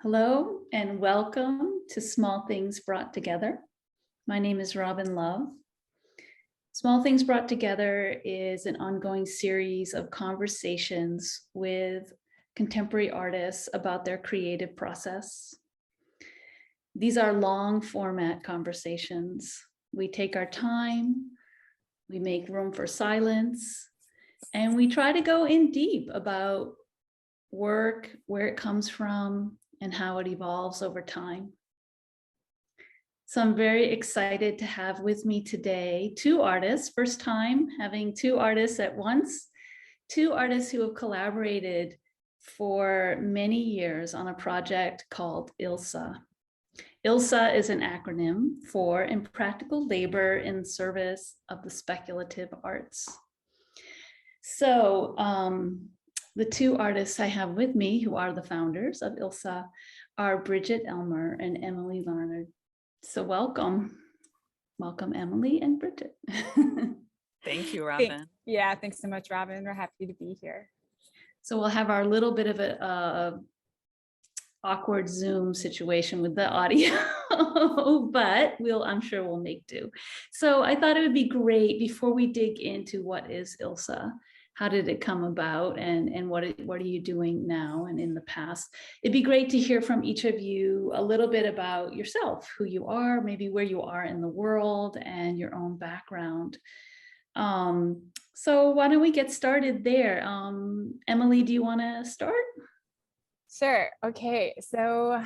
Hello and welcome to Small Things Brought Together. My name is Robin Love. Small Things Brought Together is an ongoing series of conversations with contemporary artists about their creative process. These are long format conversations. We take our time, we make room for silence, and we try to go in deep about work, where it comes from, and how it evolves over time. So I'm very excited to have with me today two artists, first time having two artists at once, two artists who have collaborated for many years on a project called ILSSA. ILSSA is an acronym for Impractical Labor in Service of the Speculative Arts. So the two artists I have with me, who are the founders of ILSSA, are Bridget Elmer and Emily Larned. So welcome. Welcome, Emily and Bridget. Thank you, Robin. Thanks so much, Robin. We're happy to be here. So we'll have our little bit of a awkward Zoom situation with the audio, but I'm sure we'll make do. So I thought it would be great, before we dig into what is ILSSA, how did it come about, and what are you doing now and in the past? It'd be great to hear from each of you a little bit about yourself, who you are, maybe where you are in the world, and your own background. So why don't we get started there? Emily, do you want to start? Sure. Okay. So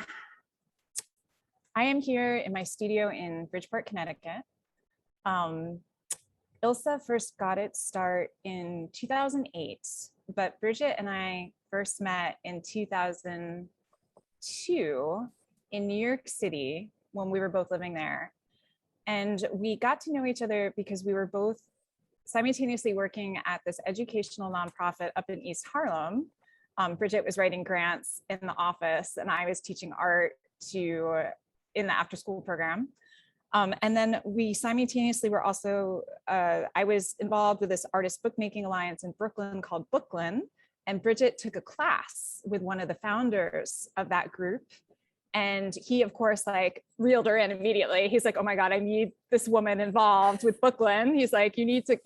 I am here in my studio in Bridgeport, Connecticut. ILSSA first got its start in 2008, but Bridget and I first met in 2002 in New York City when we were both living there. And we got to know each other because we were both simultaneously working at this educational nonprofit up in East Harlem. Bridget was writing grants in the office and I was teaching art in the after school program. And then we simultaneously were also, I was involved with this artist bookmaking alliance in Brooklyn called Booklyn, and Bridget took a class with one of the founders of that group. And he, of course, like reeled her in immediately. He's like, oh my God, I need this woman involved with Booklyn. He's like, you need to,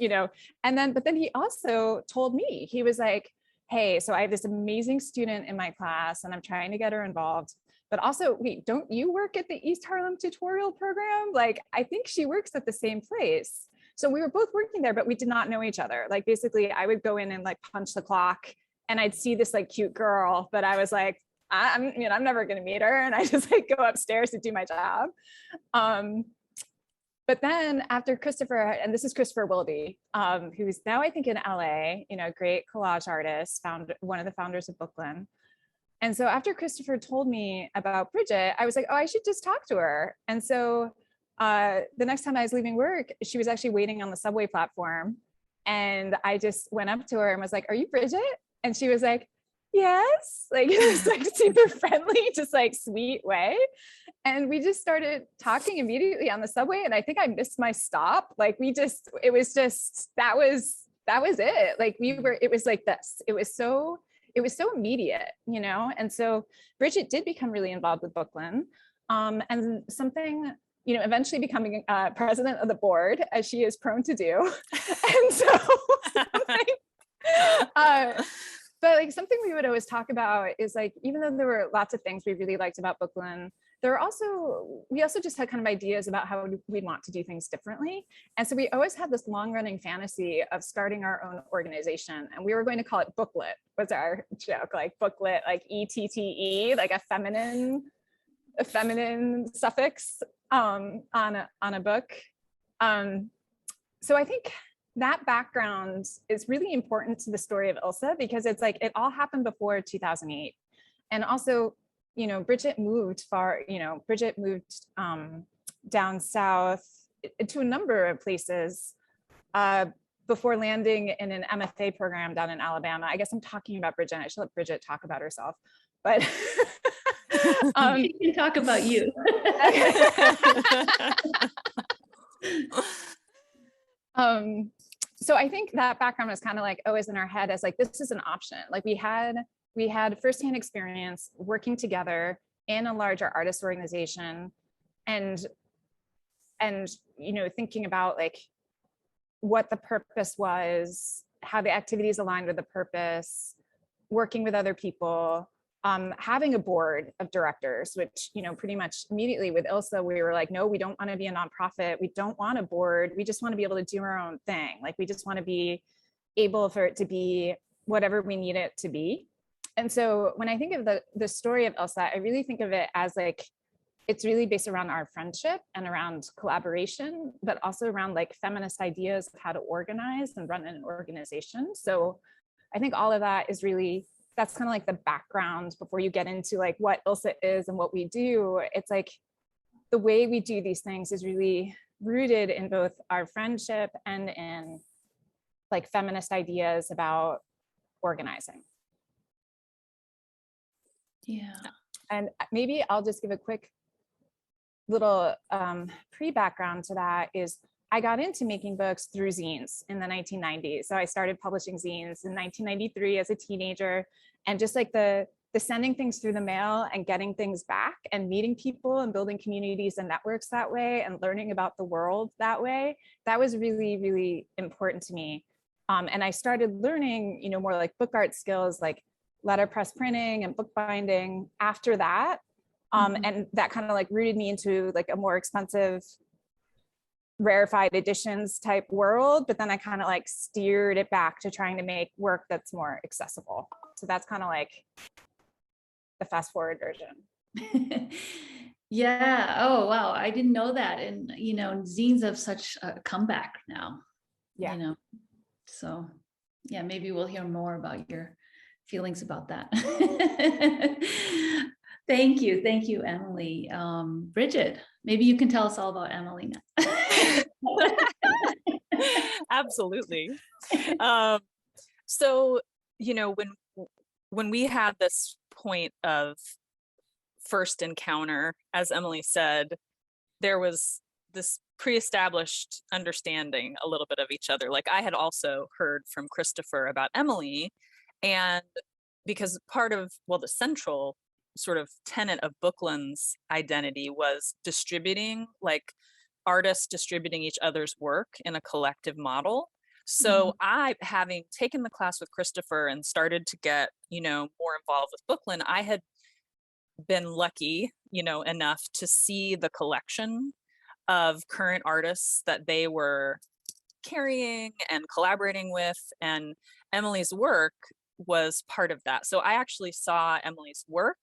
but then he also told me, he was like, hey, so I have this amazing student in my class and I'm trying to get her involved. But also, wait, don't you work at the East Harlem tutorial program? Like, I think she works at the same place. So we were both working there, but we did not know each other. Like, basically, I would go in and like punch the clock and I'd see this like cute girl, but I was like, I'm never going to meet her. And I just like go upstairs to do my job. But then after Christopher, and this is Christopher Willoughby, who's now I think in LA, great collage artist, one of the founders of Booklyn. And so after Christopher told me about Bridget, I was like, oh, I should just talk to her. And so the next time I was leaving work, she was actually waiting on the subway platform. And I just went up to her and was like, are you Bridget? And she was like, yes. Like, it was like super friendly, just like sweet way. And we just started talking immediately on the subway. And I think I missed my stop. Like that was it. Like it was like this. It was so immediate, and so Bridget did become really involved with Booklyn, and something, eventually becoming president of the board, as she is prone to do. And so, but like something we would always talk about is like, even though there were lots of things we really liked about Booklyn, we also just had kind of ideas about how we'd want to do things differently. And so we always had this long running fantasy of starting our own organization. And we were going to call it Booklet, was our joke, like Booklet, like ETTE, like a feminine suffix on a book. So I think that background is really important to the story of ILSSA, because it's like, it all happened before 2008. And also, Bridget moved down south to a number of places before landing in an MFA program down in Alabama. I guess I'm talking about Bridget. I should let Bridget talk about herself, but she can talk about you. So I think that background was kind of like always in our head as like, this is an option. Like we had firsthand experience working together in a larger artist organization, and thinking about like what the purpose was, how the activities aligned with the purpose, working with other people, having a board of directors, which, pretty much immediately with ILSSA, we were like, no, we don't want to be a nonprofit. We don't want a board. We just want to be able to do our own thing. Like, we just want to be able for it to be whatever we need it to be. And so when I think of the story of ILSSA, I really think of it as like, it's really based around our friendship and around collaboration, but also around like feminist ideas of how to organize and run an organization. So I think all of that is really, that's kind of like the background before you get into like what ILSSA is and what we do. It's like the way we do these things is really rooted in both our friendship and in like feminist ideas about organizing. Yeah. And maybe I'll just give a quick little pre-background to that. Is I got into making books through zines in the 1990s. So I started publishing zines in 1993 as a teenager, and just like the sending things through the mail and getting things back and meeting people and building communities and networks that way and learning about the world that way, that was really, really important to me. And I started learning, more like book art skills, like letterpress printing and bookbinding after that. And that kind of like rooted me into like a more expensive rarefied editions type world, but then I kind of like steered it back to trying to make work that's more accessible. So that's kind of like the fast forward version. Yeah. Oh, wow. I didn't know that. And, zines have such a comeback now. Yeah. So yeah, maybe we'll hear more about your feelings about that. Thank you, Emily. Bridget, maybe you can tell us all about Emily now. Absolutely. So, when we had this point of first encounter, as Emily said, there was this pre-established understanding a little bit of each other. Like, I had also heard from Christopher about Emily, and because part of, the central sort of tenet of Bookland's identity was distributing, like artists distributing each other's work in a collective model. So I, having taken the class with Christopher and started to get, more involved with Bookland, I had been lucky, enough to see the collection of current artists that they were carrying and collaborating with, and Emily's work was part of that. So I actually saw Emily's work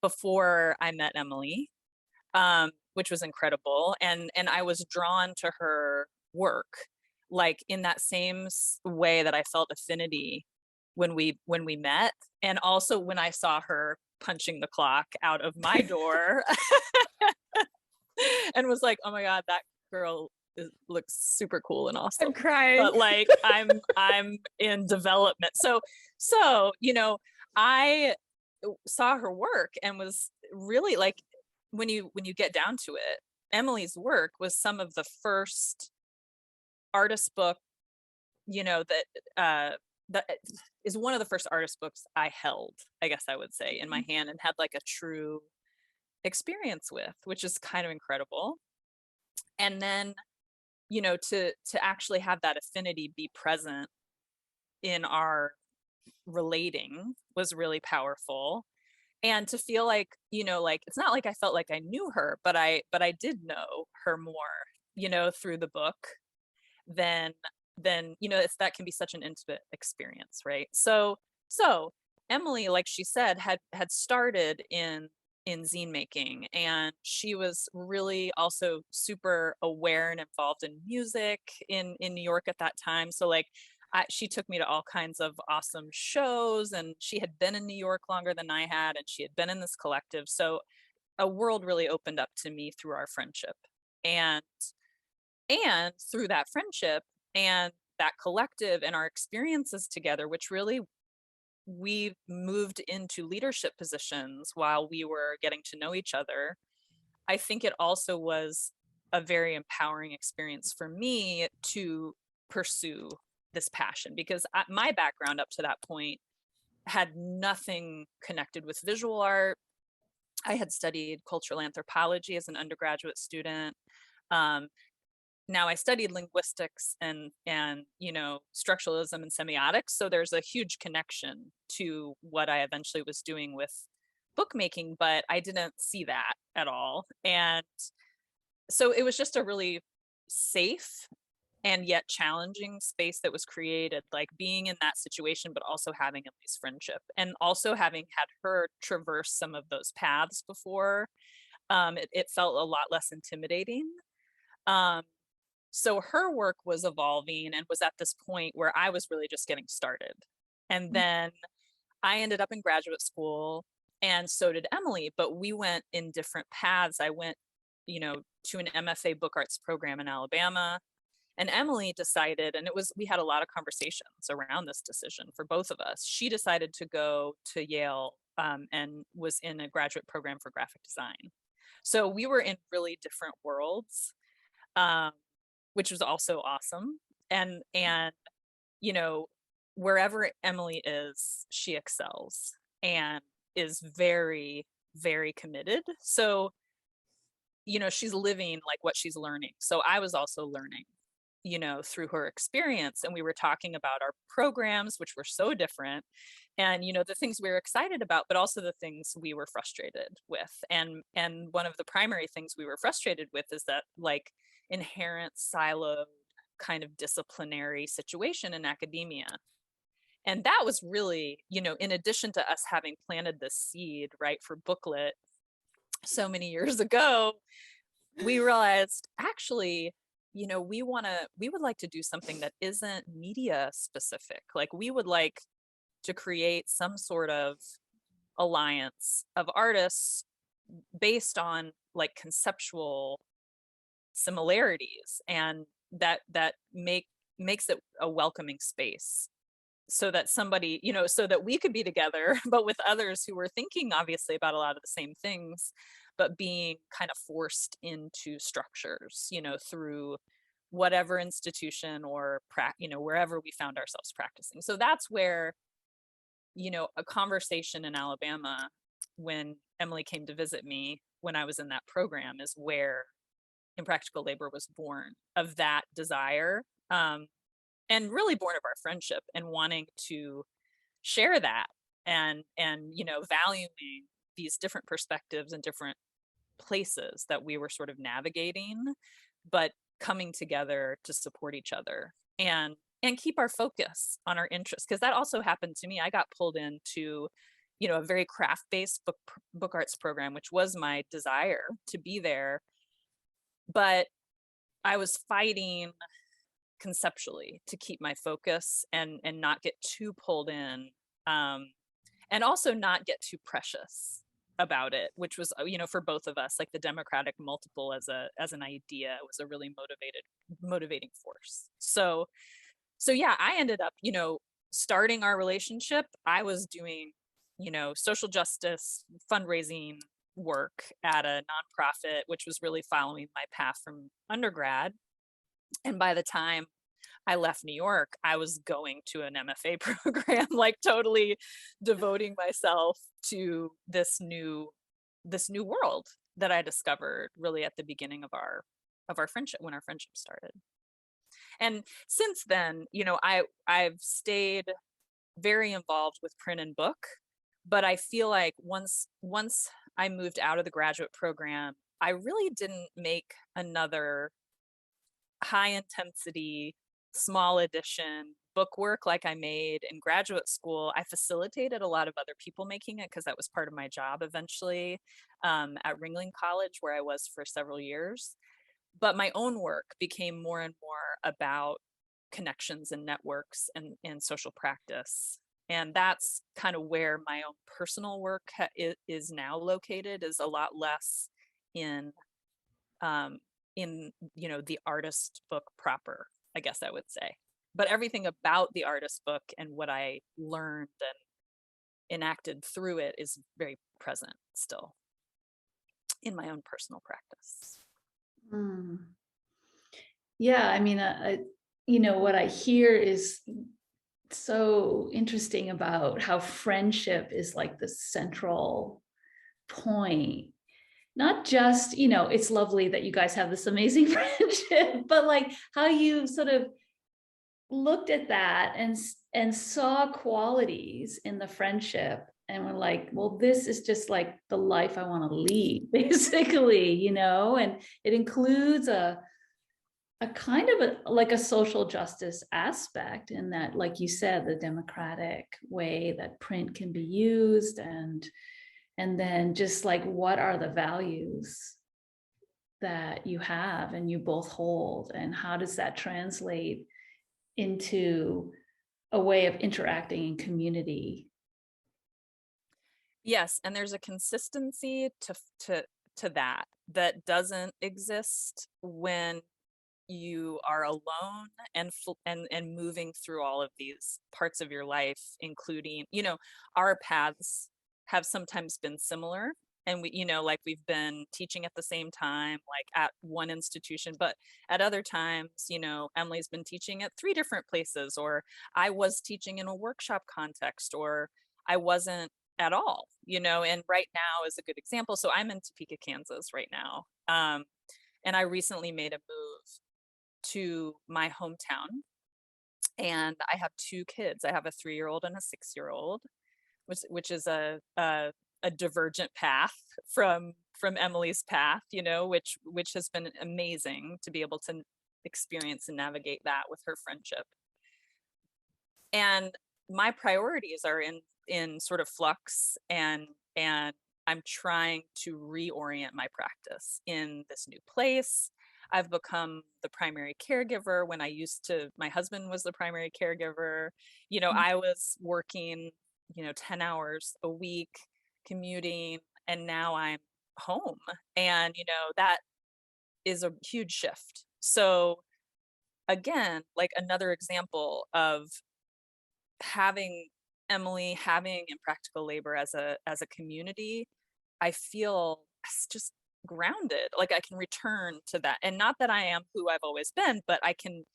before I met Emily, which was incredible. And I was drawn to her work, like in that same way that I felt affinity when we met. And also when I saw her punching the clock out of my door and was like, oh my God, that girl looks super cool and awesome. I'm crying. But like, I'm in development. So, I saw her work and was really like, when you get down to it, Emily's work was some of the first artist book, that is one of the first artist books I held, I guess I would say, in my hand and had like a true experience with, which is kind of incredible. And then, to actually have that affinity be present in our relating was really powerful. And to feel like, like, it's not like I felt like I knew her, but I did know her more, through the book than that can be such an intimate experience, right? So Emily, like she said, had started in zine making, and she was really also super aware and involved in music in New York at that time. So like, she took me to all kinds of awesome shows, and she had been in New York longer than I had, and she had been in this collective. So a world really opened up to me through our friendship, and through that friendship and that collective and our experiences together, which really we moved into leadership positions while we were getting to know each other. I think it also was a very empowering experience for me to pursue this passion, because my background up to that point had nothing connected with visual art. I had studied cultural anthropology as an undergraduate student. Now I studied linguistics and structuralism and semiotics. So there's a huge connection to what I eventually was doing with bookmaking, but I didn't see that at all. And so it was just a really safe and yet challenging space that was created, like being in that situation, but also having at least friendship, and also having had her traverse some of those paths before. It felt a lot less intimidating. So her work was evolving and was at this point where I was really just getting started. And then I ended up in graduate school, and so did Emily, but we went in different paths. I went, to an MFA book arts program in Alabama, and Emily decided, and we had a lot of conversations around this decision for both of us. She decided to go to Yale and was in a graduate program for graphic design. So we were in really different worlds, which was also awesome. And wherever Emily is, she excels and is very, very committed. So, she's living like what she's learning. So I was also learning, through her experience. And we were talking about our programs, which were so different, and, the things we were excited about, but also the things we were frustrated with. And one of the primary things we were frustrated with is that, like, inherent siloed kind of disciplinary situation in academia. And that was really, in addition to us having planted this seed, right, for Booklet so many years ago, we realized actually, we would like to do something that isn't media specific. Like, we would like to create some sort of alliance of artists based on like conceptual similarities, and that makes it a welcoming space, so that somebody, so that we could be together, but with others who were thinking obviously about a lot of the same things, but being kind of forced into structures, through whatever institution or wherever we found ourselves practicing. So that's where, a conversation in Alabama when Emily came to visit me when I was in that program is where Impractical Labor was born, of that desire, and really born of our friendship and wanting to share that, and valuing these different perspectives and different places that we were sort of navigating, but coming together to support each other and keep our focus on our interests. Because that also happened to me. I got pulled into a very craft-based book arts program, which was my desire to be there, but I was fighting conceptually to keep my focus and not get too pulled in, and also not get too precious about it, which was, for both of us, like the democratic multiple as an idea was a really motivating force. So yeah, I ended up, starting our relationship. I was doing, social justice fundraising work at a nonprofit, which was really following my path from undergrad. And by the time I left New York, I was going to an MFA program, like totally devoting myself to this new world that I discovered really at the beginning of our friendship, when our friendship started. And since then, I've stayed very involved with print and book, but I feel like once I moved out of the graduate program, I really didn't make another high intensity, small edition book work like I made in graduate school. I facilitated a lot of other people making it because that was part of my job eventually, at Ringling College, where I was for several years. But my own work became more and more about connections and networks and social practice. And that's kind of where my own personal work is now located, is a lot less in the artist book proper, I guess I would say. But everything about the artist book and what I learned and enacted through it is very present still in my own personal practice. Yeah, I mean, what I hear is so interesting about how friendship is like the central point, not just, it's lovely that you guys have this amazing friendship, but like how you sort of looked at that and saw qualities in the friendship and were like, well, this is just like the life I want to lead, basically, and it includes a kind of like a social justice aspect in that, like you said, the democratic way that print can be used, and then just like, what are the values that you have and you both hold, and how does that translate into a way of interacting in community? Yes, and there's a consistency to that doesn't exist when you are alone and moving through all of these parts of your life, including, our paths have sometimes been similar, and we, like we've been teaching at the same time, like at one institution, but at other times, Emily's been teaching at 3 different places, or I was teaching in a workshop context, or I wasn't at all, and right now is a good example. So I'm in Topeka, Kansas right now. And I recently made a move to my hometown, and I have 2 kids. I have a 3-year-old and a 6-year-old, which is a divergent path from Emily's path, which has been amazing to be able to experience and navigate that with her friendship. And my priorities are in sort of flux, and I'm trying to reorient my practice in this new place. I've become the primary caregiver when my husband was the primary caregiver. I was working, 10 hours a week, commuting, and now I'm home. And, that is a huge shift. So again, like another example of having Emily, having Impractical Labor as a community, I feel just grounded. Like I can return to that, and not that I am who I've always been, but I can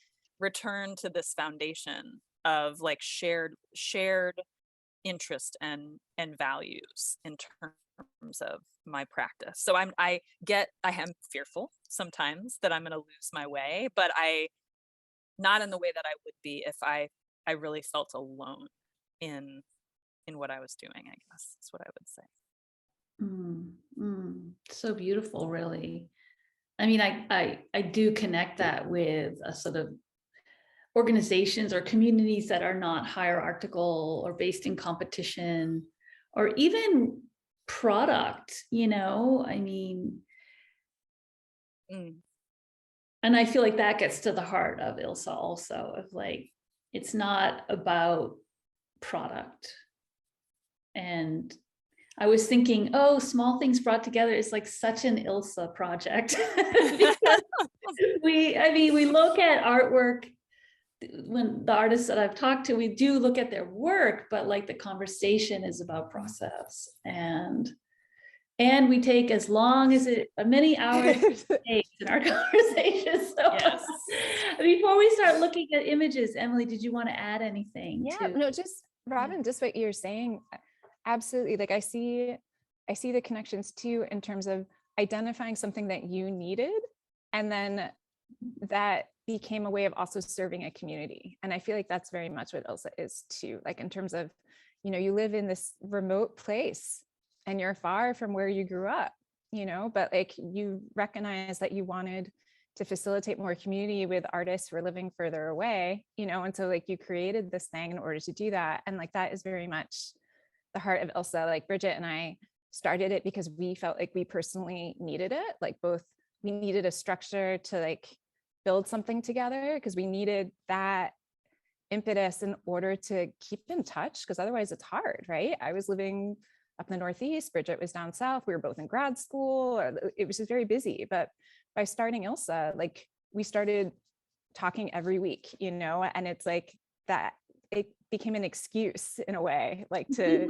return to this foundation of like shared interest and values in terms of my practice. So I am fearful sometimes that I'm going to lose my way, but not in the way that I would be if I really felt alone in what I was doing, I guess is what I would say. So beautiful, really. I mean, I do connect that with a sort of organizations or communities that are not hierarchical or based in competition, or even product, I mean, and I feel like that gets to the heart of ILSSA also, of like, it's not about product. And I was thinking, Small Things Brought Together is like such an ILSSA project. we look at artwork. When the artists that I've talked to, we do look at their work, but like the conversation is about process, and we take as many hours in our conversation. So yes. Before we start looking at images, Emily, did you want to add anything? No, just Robin, just what you're saying. Absolutely. Like I see the connections too, in terms of identifying something that you needed, and then that became a way of also serving a community. And I feel like that's very much what ILSSA is too. Like in terms of, you live in this remote place and you're far from where you grew up, but like you recognize that you wanted to facilitate more community with artists who are living further away, and so like you created this thing in order to do that. And like that is very much the heart of ILSSA. Like Bridget and I started it because we felt like we personally needed it. Like we needed a structure to like build something together, because we needed that impetus in order to keep in touch, because otherwise it's hard, right? I was living up in the Northeast, Bridget was down south, we were both in grad school, it was just very busy. But by starting ILSSA, like we started talking every week, and it's like that it became an excuse in a way, like to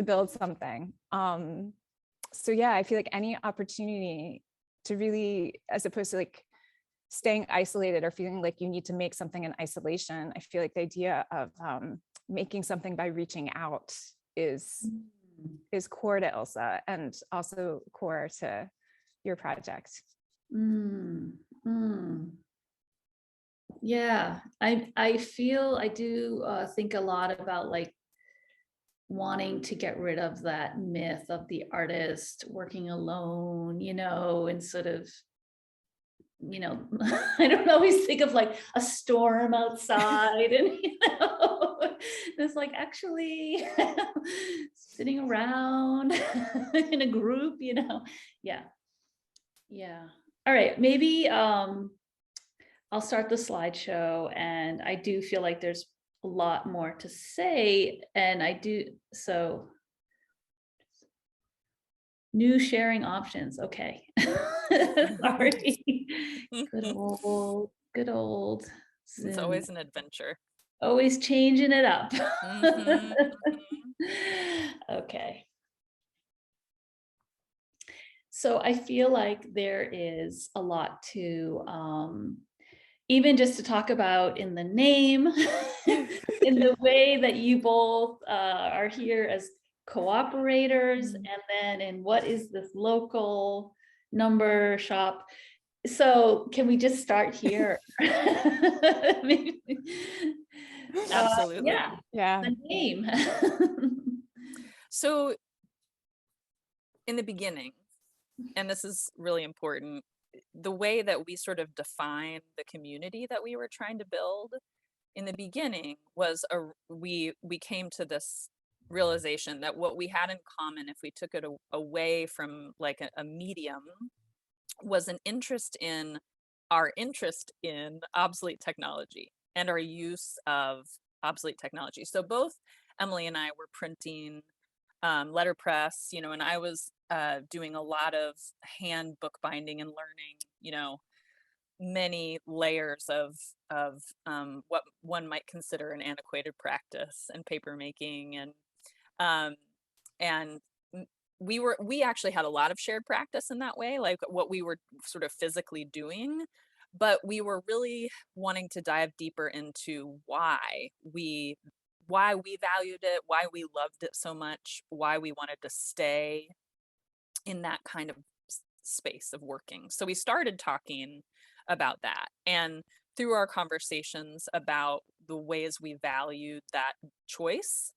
build something. So yeah, I feel like any opportunity to really, as opposed to like staying isolated or feeling like you need to make something in isolation, I feel like the idea of making something by reaching out is is core to ILSSA and also core to your project. Yeah, I feel I do think a lot about like wanting to get rid of that myth of the artist working alone, and sort of, I don't always think of like a storm outside and, it's like actually sitting around in a group, Yeah. Yeah. All right. Maybe I'll start the slideshow, and I do feel like there's a lot more to say, and I do so. New sharing options. Okay. Sorry. Good old. It's Zoom. always an adventure. Always changing it up. Okay. So I feel like there is a lot to even just to talk about in the name, in the way that you both are here as co-operators, and then in what is this local number shop. So can we just start here? Absolutely. Yeah. The name. So in the beginning, and this is really important, the way that we sort of define the community that we were trying to build in the beginning was we came to this realization that what we had in common, if we took it away from like a medium, was an interest in obsolete technology and our use of obsolete technology. So both Emily and I were printing letterpress, and I was doing a lot of hand bookbinding and learning, many layers of what one might consider an antiquated practice and paper making, and we actually had a lot of shared practice in that way, like what we were sort of physically doing, but we were really wanting to dive deeper into why we valued it, why we loved it so much, why we wanted to stay in that kind of space of working. So we started talking about that, and through our conversations about the ways we valued that choice,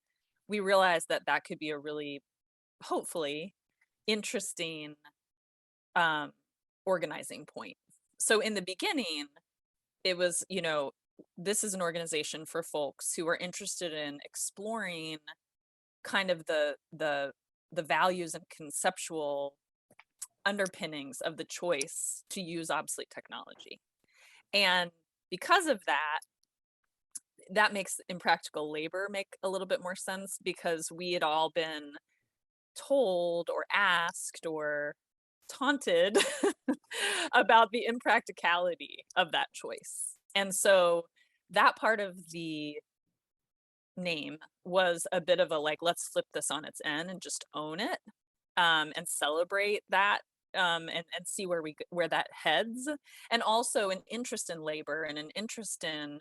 we realized that that could be a really, hopefully, interesting organizing point. So in the beginning, it was, this is an organization for folks who are interested in exploring kind of the values and conceptual underpinnings of the choice to use obsolete technology. And because of that, that makes Impractical Labor make a little bit more sense, because we had all been told or asked or taunted about the impracticality of that choice. And so that part of the name was a bit of a like, let's flip this on its end and just own it, and celebrate that, and see where that heads. And also an interest in labor and an interest in,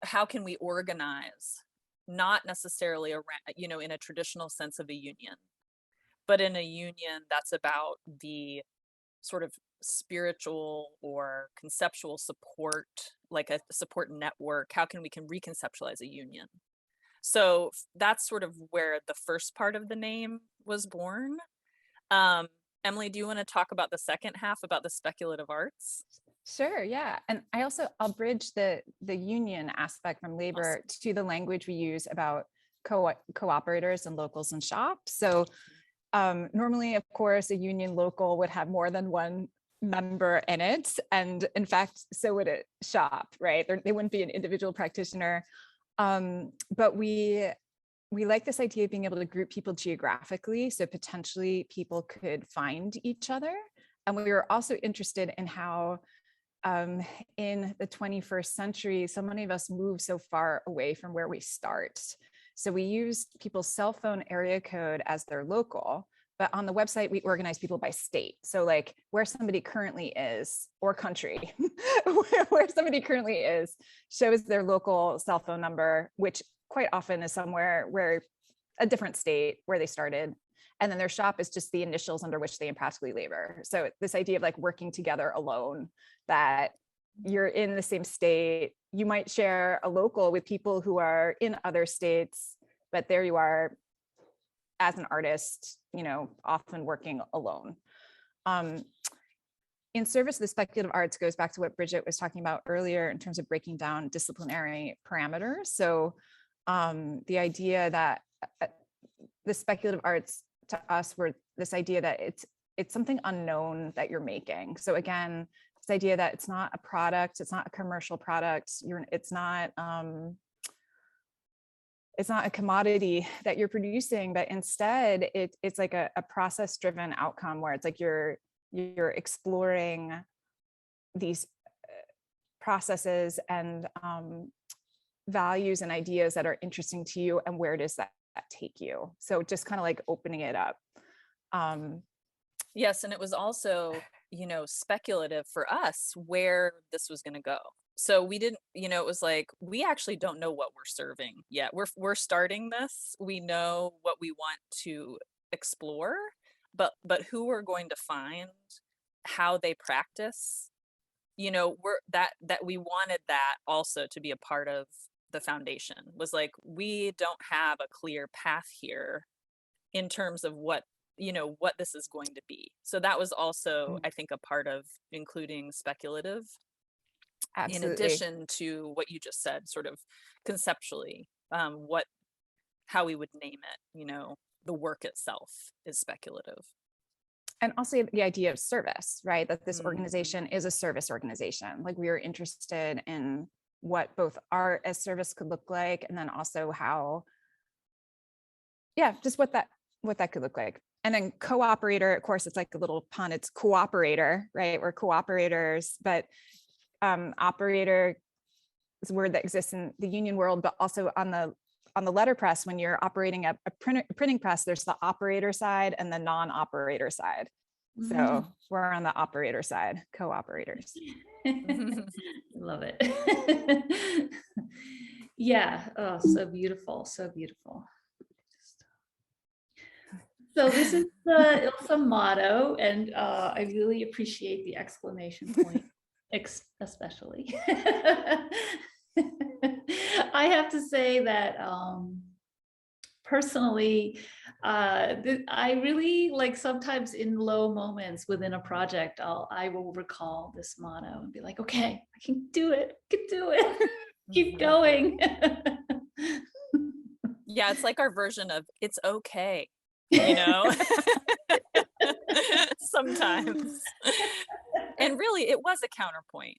how can we organize, not necessarily around, in a traditional sense of a union, but in a union that's about the sort of spiritual or conceptual support, like a support network. How can we reconceptualize a union? So that's sort of where the first part of the name was born. Emily, do you want to talk about the second half, about the speculative arts? Sure, yeah. And I'll bridge the union aspect from labor to the language we use about co-operators and locals and shops. So normally, of course, a union local would have more than one member in it. And in fact, so would a shop, right? They wouldn't be an individual practitioner. But we like this idea of being able to group people geographically, so potentially people could find each other. And we were also interested in how in the 21st century, so many of us move so far away from where we start. So we use people's cell phone area code as their local, but on the website, we organize people by state. So like where somebody currently is, or country, where somebody currently is shows their local cell phone number, which quite often is somewhere where a different state where they started. And then their shop is just the initials under which they impractically labor. So this idea of like working together alone, that you're in the same state, you might share a local with people who are in other states, but there you are as an artist, you know, often working alone. In Service of the Speculative Arts goes back to what Bridget was talking about earlier in terms of breaking down disciplinary parameters. So the idea that the speculative arts to us were this idea that it's something unknown that you're making. So again, this idea that it's not a product, it's not a commercial product, it's not a commodity that you're producing, but instead it's like a process-driven outcome where it's like you're exploring these processes and values and ideas that are interesting to you, and where does that take you? So just kind of like opening it up. Yes, and it was also, you know, speculative for us where this was going to go. So we didn't, you know, it was like, we actually don't know what we're serving yet. We're starting this. We know what we want to explore, but who we're going to find, how they practice, you know, that we wanted that also to be a part of the foundation. Was like, we don't have a clear path here in terms of what, you know, what this is going to be. So that was also, I think, a part of including speculative. Absolutely. In addition to what you just said, sort of conceptually, how we would name it, you know, the work itself is speculative. And also the idea of service, right? That this organization is a service organization. Like, we are interested in what both art as service could look like, and then also how, just what that could look like. And then co-operator, of course, it's like a little pun, it's co-operator, right? We're co-operators, but operator is a word that exists in the union world, but also on the letterpress, when you're operating a printing press, there's the operator side and the non-operator side. So we're on the operator side, co-operators. Love it. Yeah. Oh, so beautiful. So beautiful. So this is the ILSSA motto, and I really appreciate the exclamation point, especially. I have to say that personally, I really like, sometimes in low moments within a project, I will recall this motto and be like, okay, I can do it. I can do it. Keep going. Yeah, it's like our version of it's okay, you know. Sometimes. And really, it was a counterpoint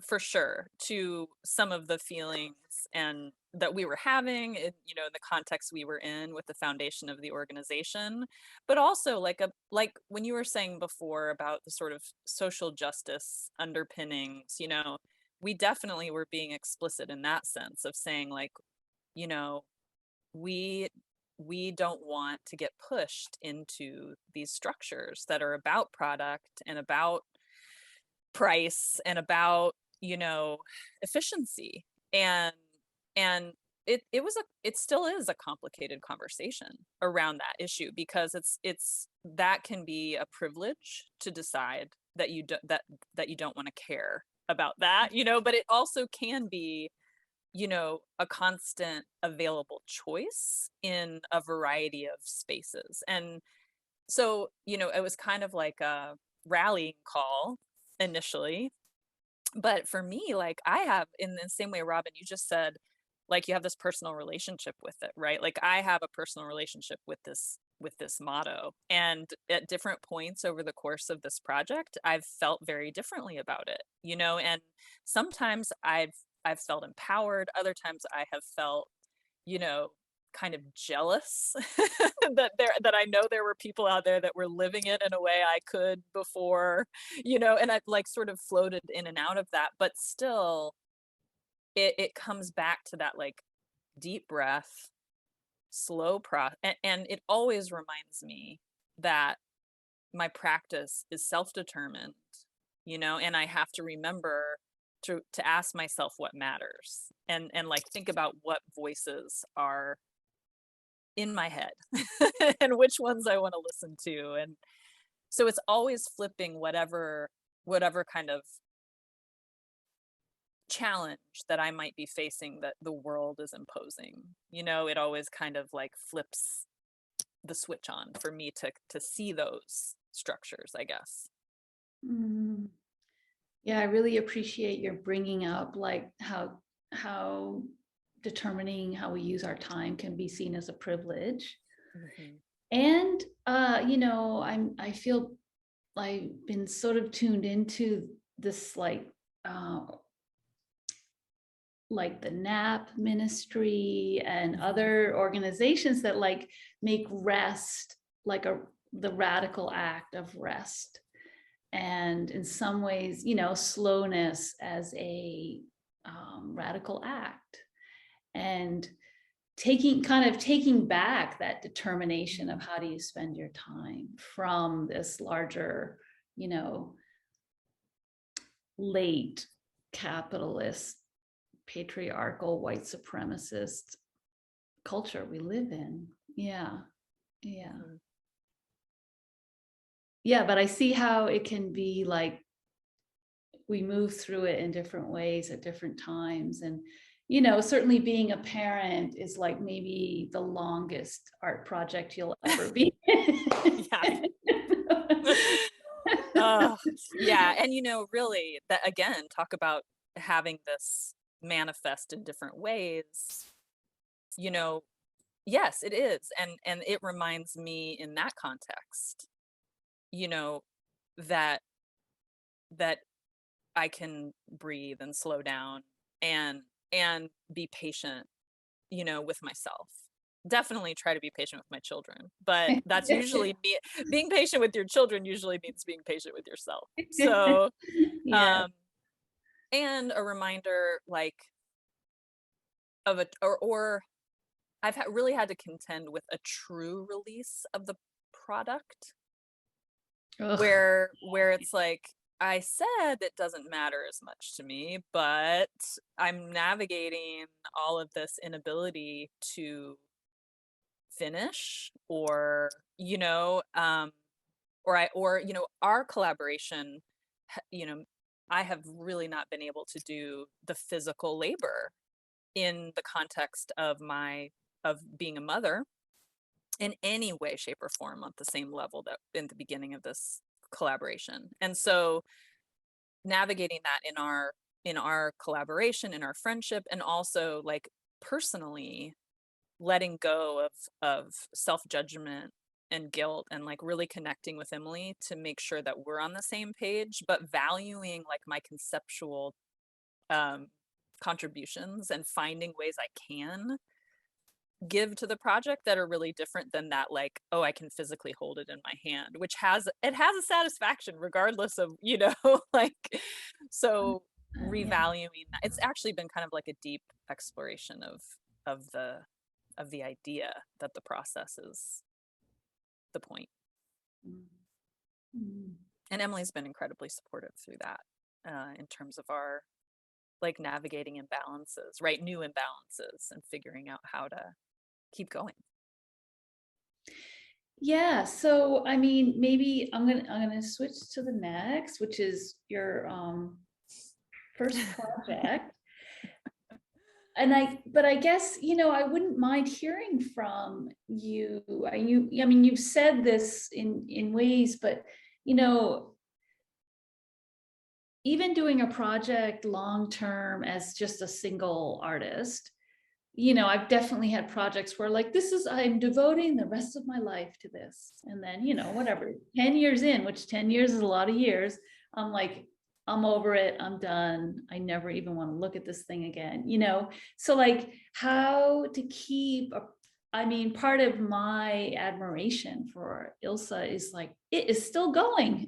for sure to some of the feelings and that we were having, you know, in the context we were in with the foundation of the organization, but also like when you were saying before about the sort of social justice underpinnings, you know, we definitely were being explicit in that sense of saying, like, you know, we don't want to get pushed into these structures that are about product and about price and about, you know, efficiency. And it still is a complicated conversation around that issue, because it's that can be a privilege to decide that you don't want to care about that, you know, but it also can be, you know, a constant available choice in a variety of spaces. And so, you know, it was kind of like a rallying call initially. But for me, like, I have, in the same way, Robin, you just said, like, you have this personal relationship with it, right? Like, I have a personal relationship with this motto. And at different points over the course of this project, I've felt very differently about it, you know, and sometimes I've felt empowered. Other times I have felt, you know, kind of jealous that I know there were people out there that were living it in a way I could before, you know, and I've like sort of floated in and out of that, but still it comes back to that like deep breath, slow process. And it always reminds me that my practice is self-determined, you know, and I have to remember to ask myself what matters, and like think about what voices are in my head and which ones I want to listen to. And so it's always flipping whatever kind of challenge that I might be facing that the world is imposing. It always kind of like flips the switch on for me to see those structures, I guess. Mm. Yeah, I really appreciate your bringing up like how determining how we use our time can be seen as a privilege. Mm-hmm. And I feel I've been sort of tuned into this like the NAP ministry and other organizations that like make rest like the radical act of rest. And in some ways, slowness as a radical act, and taking back that determination of how do you spend your time from this larger, late capitalist, patriarchal, white supremacist culture we live in. Yeah. Mm-hmm. Yeah, but I see how it can be like we move through it in different ways at different times. And, certainly being a parent is like maybe the longest art project you'll ever be. Yeah. Yeah. And, really that again, talk about having this manifest in different ways, yes, it is. And it reminds me in that context, that I can breathe and slow down and be patient, with myself. Definitely try to be patient with my children, but that's usually being patient with your children usually means being patient with yourself. So, Yeah. And a reminder like of or I've really had to contend with a true release of the product. Ugh. where it's like, I said it doesn't matter as much to me, but I'm navigating all of this inability to finish, or our collaboration, I have really not been able to do the physical labor in the context of being a mother in any way, shape, or form at the same level that in the beginning of this collaboration. And so navigating that in our collaboration, in our friendship, and also like personally letting go of self-judgment and guilt, and like really connecting with Emily to make sure that we're on the same page, but valuing like my conceptual contributions and finding ways I can give to the project that are really different than that, like, oh, I can physically hold it in my hand, which has a satisfaction regardless of, like, so revaluing that. It's actually been kind of like a deep exploration of the idea that the process is the point. Mm. And Emily's been incredibly supportive through that, in terms of our like navigating imbalances, right? New imbalances, and figuring out how to keep going. Yeah, so I mean, maybe I'm gonna switch to the next, which is your first project. But I guess, I wouldn't mind hearing from you. I mean, you've said this in ways, but even doing a project long term as just a single artist, I've definitely had projects where like, I'm devoting the rest of my life to this. And then, whatever, 10 years in, which 10 years is a lot of years, I'm like, I'm over it. I'm done. I never even want to look at this thing again, So like how to keep, part of my admiration for ILSSA is like, it is still going.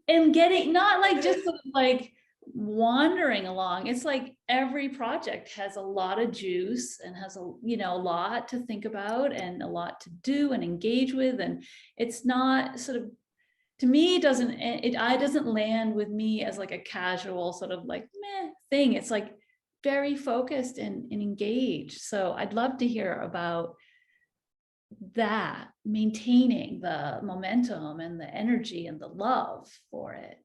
and getting, not like just sort of like wandering along. It's like every project has a lot of juice and has a lot to think about and a lot to do and engage with, and it's not sort of to me, it doesn't land with me as like a casual sort of like meh thing. It's like very focused and engaged. So I'd love to hear about that, maintaining the momentum and the energy and the love for it.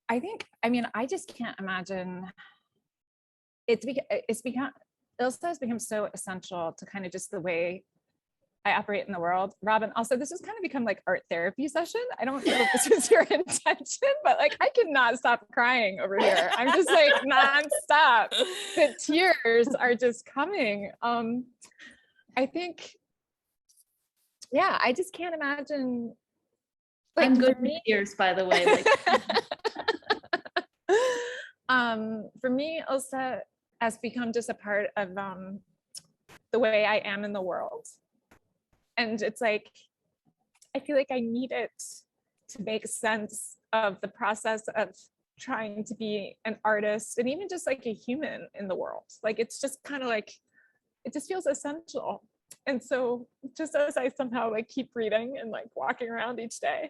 I mean, I just can't imagine. It's become, ILSSA has become so essential to kind of just the way I operate in the world. Robin, also, this has kind of become like art therapy session. I don't know if this was your intention, but like I cannot stop crying over here. I'm just like nonstop. The tears are just coming. I think, yeah, I just can't imagine. Like, I'm good for with me, tears, by the way. Like, for me, ILSSA has become just a part of the way I am in the world. And it's like, I feel like I need it to make sense of the process of trying to be an artist and even just like a human in the world. Like, it's just kind of like, it just feels essential. And so just as I somehow like keep reading and like walking around each day,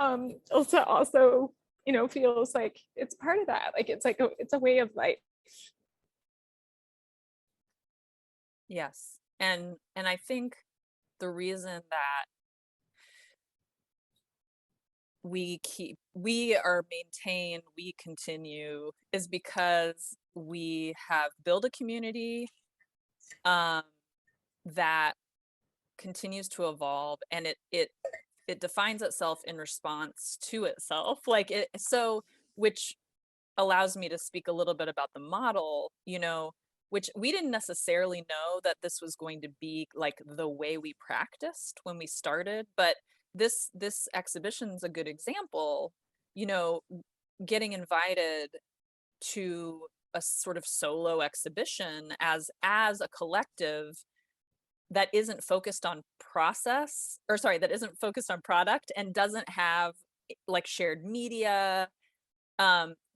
ILSSA also, you know, feels like it's part of that. Like, it's like, it's a way of life. Yes. And I think the reason that we continue is because we have built a community that continues to evolve, and it defines itself in response to itself, like it, so, which allows me to speak a little bit about the model, you know, which we didn't necessarily know that this was going to be like the way we practiced when we started, but this exhibition's a good example, you know, getting invited to a sort of solo exhibition as a collective that isn't focused on process, or sorry, that isn't focused on product and doesn't have like shared media.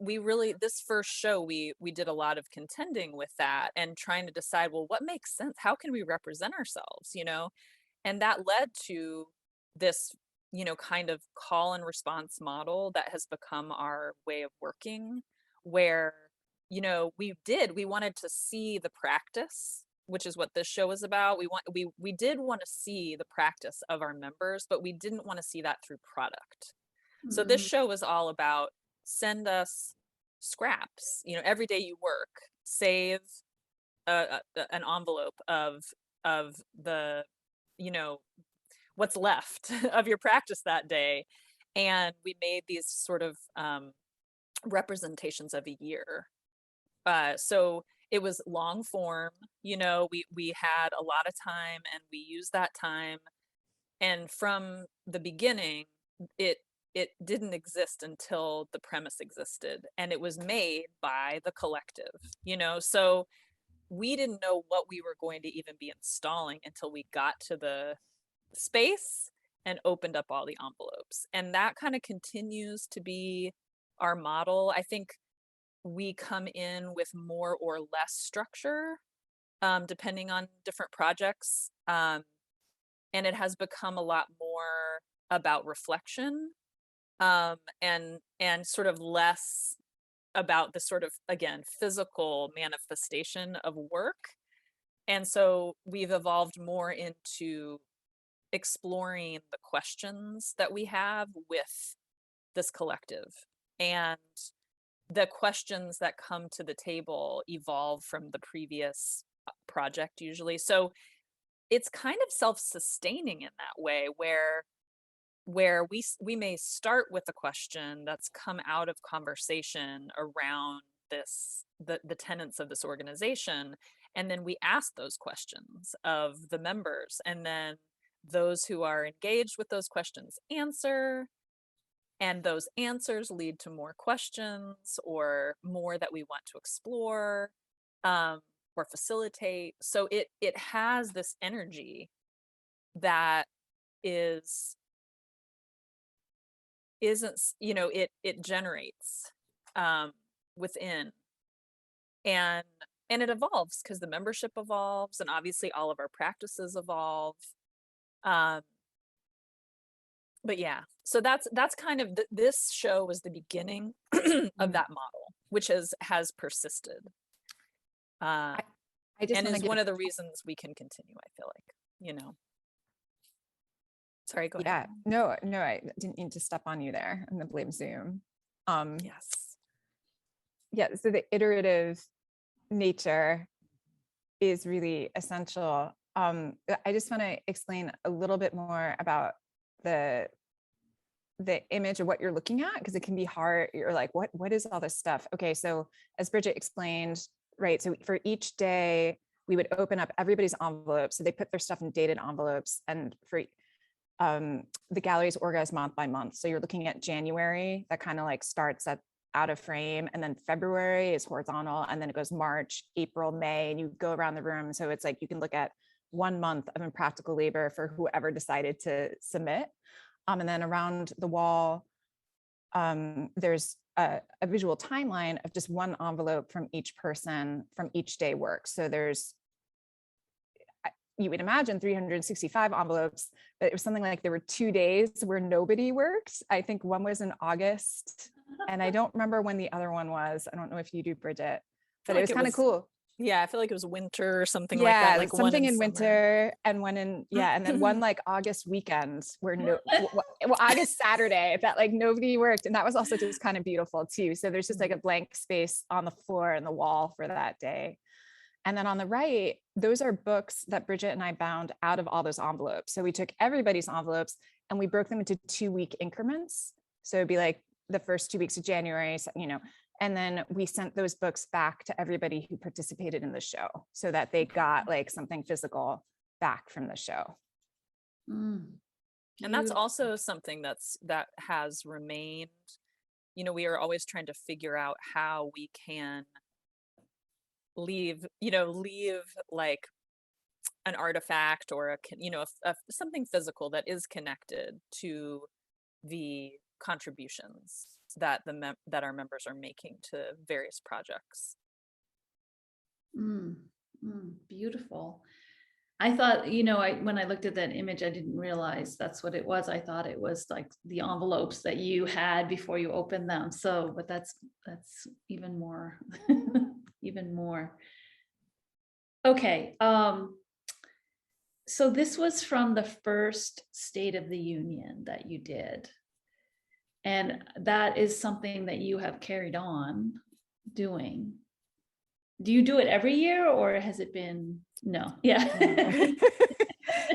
We really, this first show, we did a lot of contending with that and trying to decide, well, what makes sense? How can we represent ourselves, you know? And that led to this, you know, kind of call and response model that has become our way of working, where, you know, we wanted to see the practice, which is what this show is about. We did want to see the practice of our members, but we didn't want to see that through product. So this show was all about, send us scraps, you know, every day you work, save an envelope of the, you know, what's left of your practice that day. And we made these sort of representations of a year. So it was long form, you know, we had a lot of time and we used that time. And from the beginning, it didn't exist until the premise existed, and it was made by the collective, you know, so we didn't know what we were going to even be installing until we got to the space and opened up all the envelopes. And that kind of continues to be our model. I think we come in with more or less structure, depending on different projects. And it has become a lot more about reflection, and sort of less about the sort of, again, physical manifestation of work. And so we've evolved more into exploring the questions that we have with this collective, and the questions that come to the table evolve from the previous project usually. So it's kind of self-sustaining in that way, where we may start with a question that's come out of conversation around the tenets of this organization, and then we ask those questions of the members, and then those who are engaged with those questions answer, and those answers lead to more questions or more that we want to explore, or facilitate. So it has this energy that isn't, you know, it generates within, and it evolves because the membership evolves, and obviously all of our practices evolve. But yeah, so that's kind of this show was the beginning of that model, which has persisted. I just And want is to one of the reasons we can continue, I feel like, you know. Sorry, go ahead. no, I didn't mean to step on you there. I'm gonna blame Zoom. Yes. Yeah, so the iterative nature is really essential. I just want to explain a little bit more about the image of what you're looking at, because it can be hard. You're like, what is all this stuff? Okay, so as Bridget explained, right, so for each day we would open up everybody's envelopes, so they put their stuff in dated envelopes, and for the gallery is organized month by month. So you're looking at January, that kind of like starts at out of frame, and then February is horizontal, and then it goes March, April, May, and you go around the room. So it's like you can look at 1 month of Impractical Labor for whoever decided to submit. And then around the wall, there's a visual timeline of just one envelope from each person from each day work. So there's, you would imagine 365 envelopes, but it was something like there were 2 days where nobody worked. I think one was in August, and I don't remember when the other one was. I don't know if you do, Bridget, but it was kind of cool. Yeah, I feel like it was winter or something like that. Like something one in summer. winter and one in, and then one like August weekend where August Saturday that like nobody worked. And that was also just kind of beautiful too. So there's just like a blank space on the floor and the wall for that day. And then on the right, those are books that Bridget and I bound out of all those envelopes. So we took everybody's envelopes and we broke them into 2-week increments. So it'd be like the first 2 weeks of January, and then we sent those books back to everybody who participated in the show so that they got like something physical back from the show. And that's also something that has remained, you know, we are always trying to figure out how we can leave like an artifact or something physical that is connected to the contributions that our members are making to various projects. Beautiful. I thought, when I looked at that image, I didn't realize that's what it was. I thought it was like the envelopes that you had before you opened them. So, but that's even more, even more. Okay. So this was from the first State of the Union that you did. And that is something that you have carried on doing. Do you do it every year, or has it been? No. Yeah.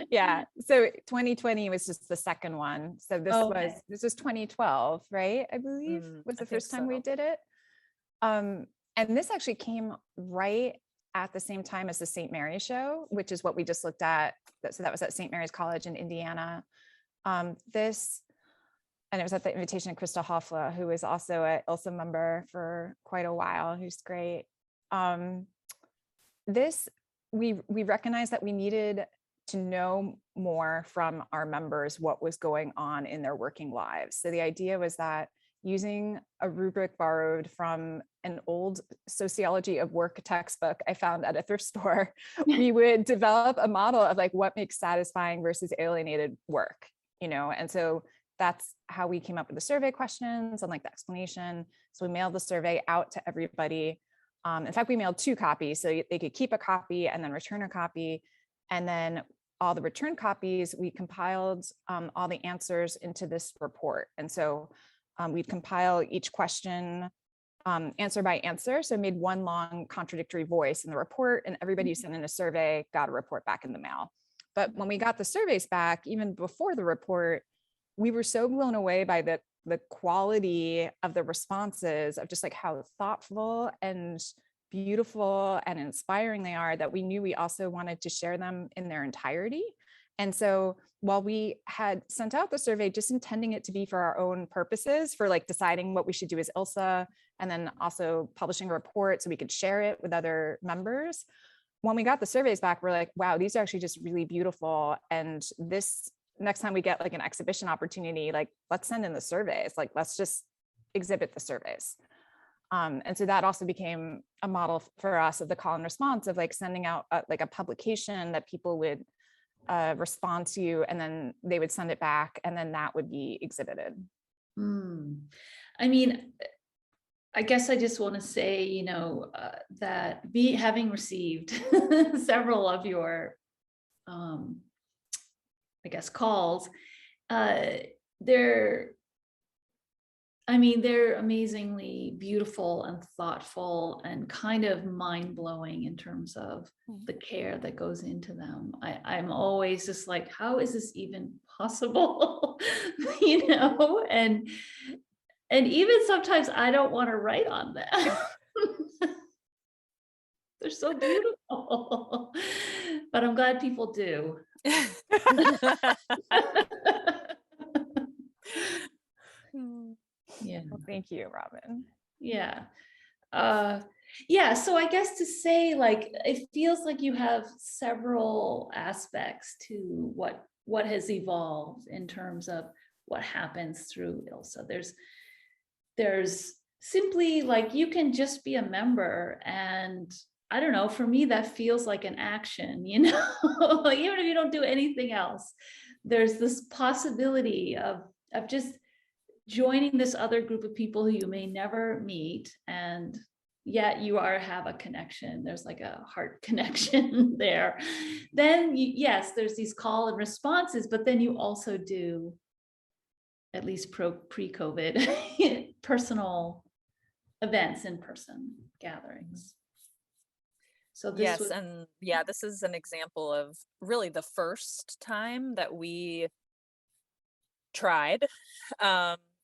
Yeah. So 2020 was just the second one. So this was 2012, right? I believe was the first time we did it. And this actually came right at the same time as the St. Mary's show, which is what we just looked at. So that was at St. Mary's College in Indiana. And it was at the invitation of Krista Hoffla, who was also an ILSSA member for quite a while, who's great. We recognized that we needed to know more from our members what was going on in their working lives. So the idea was that using a rubric borrowed from an old sociology of work textbook I found at a thrift store, we would develop a model of like what makes satisfying versus alienated work, and so that's how we came up with the survey questions and like the explanation. So we mailed the survey out to everybody. In fact, we mailed 2 copies so they could keep a copy and then return a copy. And then all the return copies, we compiled all the answers into this report. And so we'd compile each question answer by answer. So made one long contradictory voice in the report, and everybody who sent in a survey got a report back in the mail. But when we got the surveys back, even before the report, we were so blown away by the quality of the responses, of just like how thoughtful and beautiful and inspiring they are, that we knew we also wanted to share them in their entirety. And so while we had sent out the survey just intending it to be for our own purposes, for like deciding what we should do as ILSSA, and then also publishing a report so we could share it with other members, when we got the surveys back, we're like, wow, these are actually just really beautiful. And this next time we get like an exhibition opportunity, like let's send in the surveys, like let's just exhibit the surveys. And so that also became a model for us of the call and response of like sending out like a publication that people would respond to you, and then they would send it back, and then that would be exhibited. I mean, I guess I just want to say, that having received several of your, I guess, calls, they're amazingly beautiful and thoughtful and kind of mind-blowing in terms of the care that goes into them. I'm always just like, how is this even possible? And even sometimes I don't want to write on them. They're so beautiful. But I'm glad people do. Yeah. Well, thank you, Robin. Yeah. So I guess to say, like, it feels like you have several aspects to what has evolved in terms of what happens through ILSSA. There's simply, like, you can just be a member, and I don't know, for me that feels like an action, like, even if you don't do anything else, there's this possibility of just joining this other group of people who you may never meet, and yet you have a connection. There's like a heart connection there. Then yes, there's these call and responses, but then you also do, at least pre-COVID, personal events, in-person gatherings. So this this is an example of really the first time that we tried,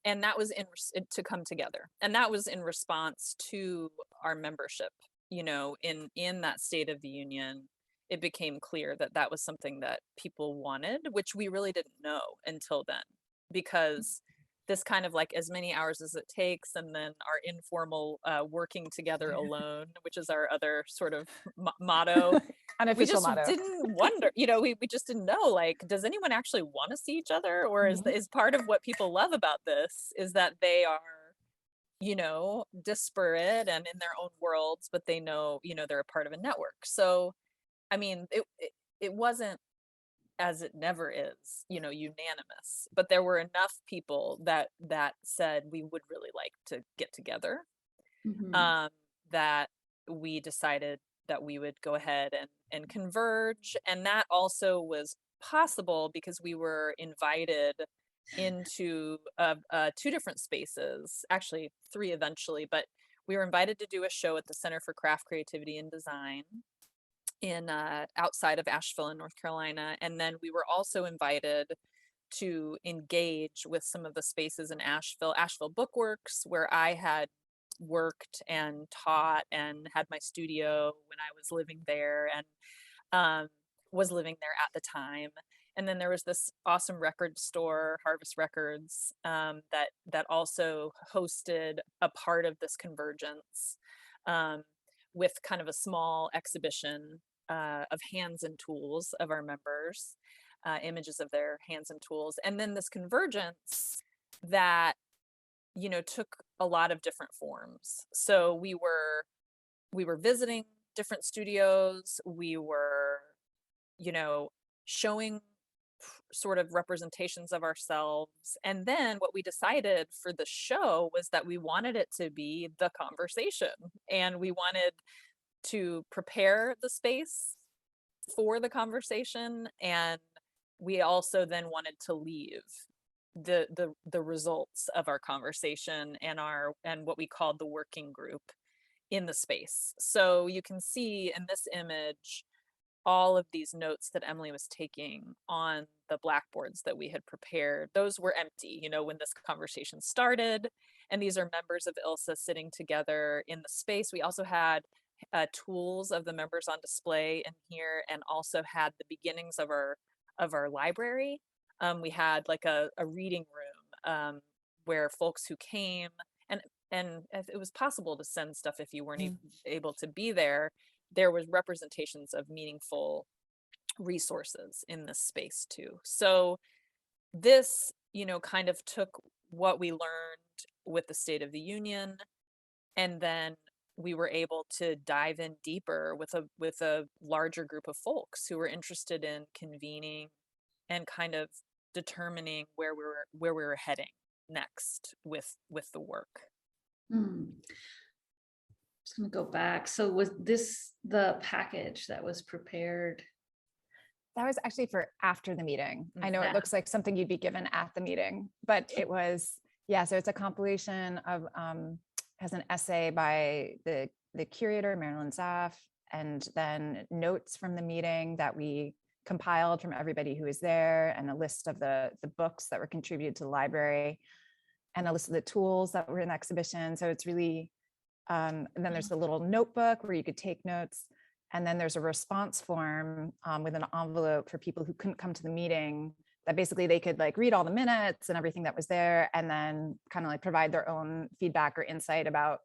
and that was to come together, and that was in response to our membership. In that State of the Union, it became clear that that was something that people wanted, which we really didn't know until then, because this kind of like as many hours as it takes, and then our informal working together alone, which is our other sort of motto. Unofficial we motto. Didn't wonder, we just didn't know, like, does anyone actually want to see each other? Or is part of what people love about this is that they are, disparate and in their own worlds, but they know, they're a part of a network. So, I mean, it wasn't, as it never is, unanimous, but there were enough people that said we would really like to get together, that we decided that we would go ahead and converge. And that also was possible because we were invited into 2 different spaces, actually 3 eventually, but we were invited to do a show at the Center for Craft, Creativity, and Design in outside of Asheville in North Carolina. And then we were also invited to engage with some of the spaces in Asheville Bookworks, where I had worked and taught and had my studio when I was living there, and was living there at the time. And then there was this awesome record store, Harvest Records, that also hosted a part of this convergence, with kind of a small exhibition of hands and tools of our members, images of their hands and tools. And then this convergence that, took a lot of different forms. So we were visiting different studios. We were, showing sort of representations of ourselves. And then what we decided for the show was that we wanted it to be the conversation, and we wanted to prepare the space for the conversation. And we also then wanted to leave the results of our conversation and what we called the working group in the space. So you can see in this image all of these notes that Emily was taking on the blackboards that we had prepared. Those were empty, when this conversation started. And these are members of ILSSA sitting together in the space. We also had tools of the members on display in here, and also had the beginnings of our library. We had like a reading room where folks who came, and it was possible to send stuff if you weren't able to be there. There was representations of meaningful resources in this space too. So this, kind of took what we learned with the State of the Union, and then we were able to dive in deeper with a larger group of folks who were interested in convening and kind of determining where we were heading next with the work. Just gonna go back. So was this the package that was prepared? That was actually for after the meeting. I know Yeah. it looks like something you'd be given at the meeting, but it was, yeah, so it's a compilation of, has an essay by the curator, Marilyn Zaff, and then notes from the meeting that we compiled from everybody who was there, and a list of the books that were contributed to the library, and a list of the tools that were in the exhibition. So it's really, and then there's the little notebook where you could take notes. And then there's a response form with an envelope for people who couldn't come to the meeting, that basically they could like read all the minutes and everything that was there, and then kind of like provide their own feedback or insight about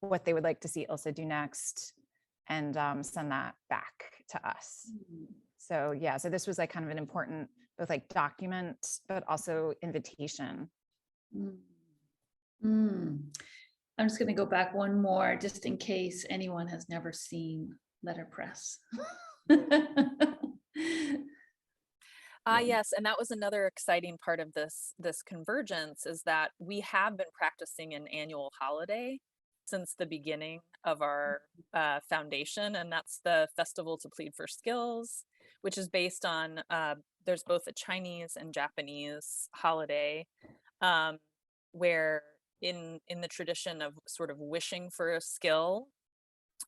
what they would like to see ILSSA do next, and send that back to us. So yeah, so this was like kind of an important, both like document, but also invitation. I'm just going to go back one more, just in case anyone has never seen letterpress. Yes, and that was another exciting part of this convergence, is that we have been practicing an annual holiday since the beginning of our foundation, and that's the Festival to Plead for Skills, which is based on, there's both a Chinese and Japanese holiday, where in the tradition of sort of wishing for a skill.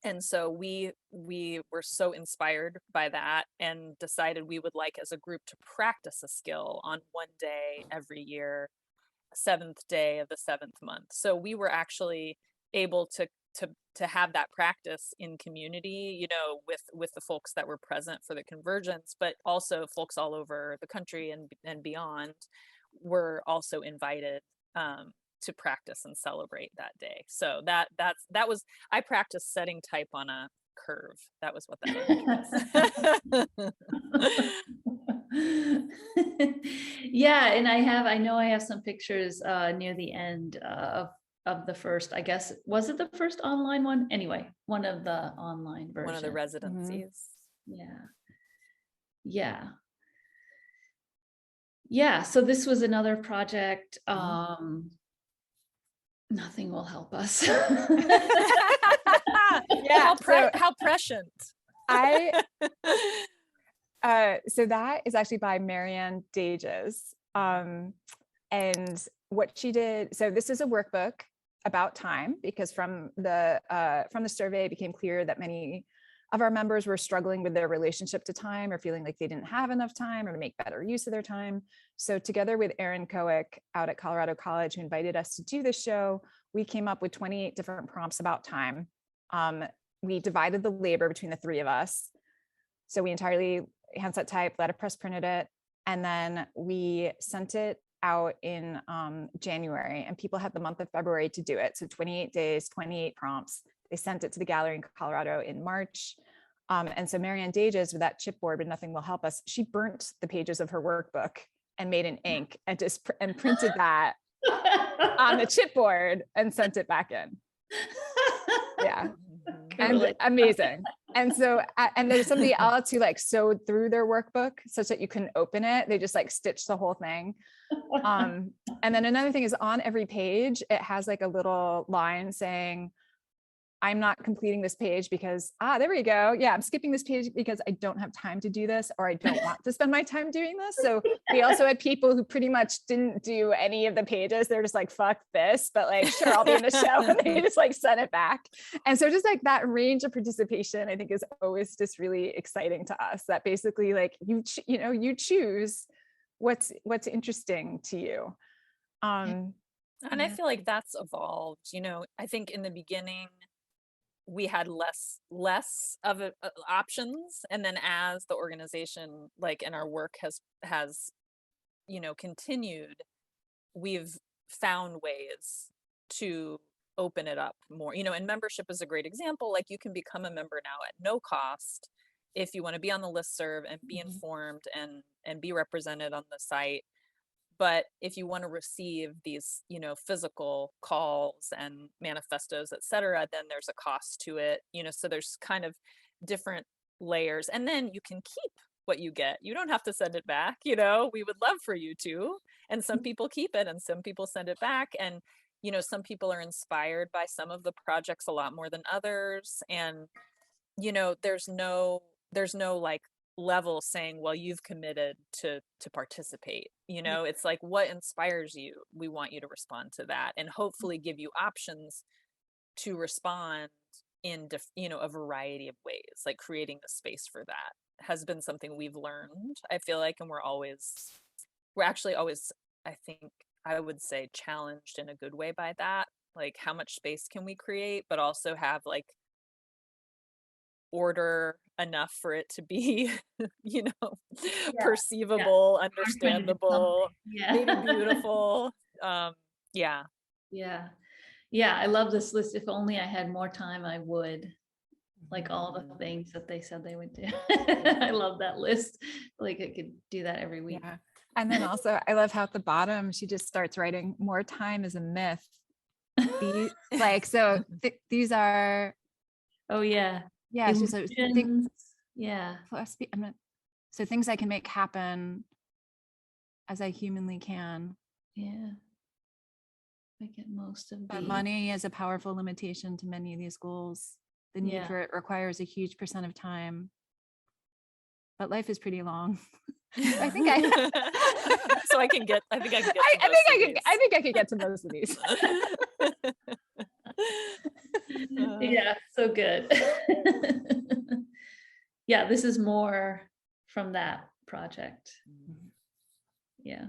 And so we were so inspired by that and decided we would like as a group to practice a skill on one day every year, 7th day of the 7th month. So we were actually able to have that practice in community, you know, with the folks that were present for the convergence, but also folks all over the country and beyond were also invited to practice and celebrate that day. So that was, I practiced setting type on a curve. That was what that was. Yeah, and I know I have some pictures near the end of the first, I guess, was it the first online one? Anyway, one of the online versions. One of the residencies. Yeah. So this was another project. Nothing will help us. Yeah, how prescient. So that is actually by Marianne Dages. And what she did, so this is a workbook about time, because from the survey, it became clear that many of our members were struggling with their relationship to time, or feeling like they didn't have enough time or to make better use of their time. So together with Erin Coick out at Colorado College, who invited us to do this show, we came up with 28 different prompts about time. We divided the labor between the three of us. So we entirely handset typed, letterpress printed it, and then we sent it out in January, and people had the month of February to do it. So 28 days, 28 prompts. They sent it to the gallery in Colorado in March. And so Marianne Dages, with that chipboard, but nothing will help us, she burnt the pages of her workbook and made an ink and printed that on the chipboard and sent it back in. Yeah. And amazing. And so, and there's somebody else who like sewed through their workbook such that you couldn't open it. They just like stitched the whole thing. And then another thing is, on every page, it has like a little line saying, I'm not completing this page because, there we go. Yeah, I'm skipping this page because I don't have time to do this, or I don't want to spend my time doing this. So we also had people who pretty much didn't do any of the pages. They're just like, fuck this, but like, sure, I'll be in the show. And they just like sent it back. And so just like that range of participation, I think, is always just really exciting to us, that basically like you choose what's interesting to you. And I feel like that's evolved. You know, I think in the beginning, we had less of options, and then as the organization, like, and our work has continued, we've found ways to open it up more, and membership is a great example. Like, you can become a member now at no cost if you want to be on the listserv and be informed and be represented on the site. But if you want to receive these, you know, physical calls and manifestos, et cetera, then there's a cost to it, you know, so there's kind of different layers. And then you can keep what you get. You don't have to send it back, you know, we would love for you to. And some people keep it and some people send it back. And, you know, some people are inspired by some of the projects a lot more than others. And, you know, there's no like level saying, well, you've committed to participate, you know. It's like, what inspires you? We want you to respond to that and hopefully give you options to respond in you know, a variety of ways. Like creating the space for that has been something we've learned, I feel like, and we're actually always, I think I would say, challenged in a good way by that. Like, how much space can we create, but also have like order enough for it to be, you know, perceivable, understandable, maybe beautiful. Yeah. I love this list. If only I had more time, I would. Like all the things that they said they would do. I love that list. Like I could do that every week. Yeah. And then also I love how at the bottom she just starts writing, more time is a myth. These are, oh yeah. Yeah, it's just so things I can make happen as I humanly can. Yeah. Make it most of But money is a powerful limitation to many of these goals. The need for it requires a huge % of time. But life is pretty long. I think I can get I think I could get to most of these. Yeah, so good. Yeah, this is more from that project. Yeah.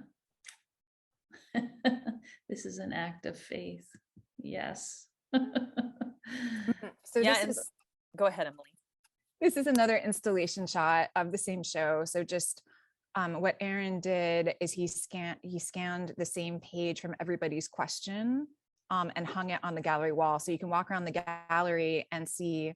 This is an act of faith. Yes. So yeah, go ahead, Emily. This is another installation shot of the same show. So just what Aaron did is he scanned the same page from everybody's question and hung it on the gallery wall. So you can walk around the gallery and see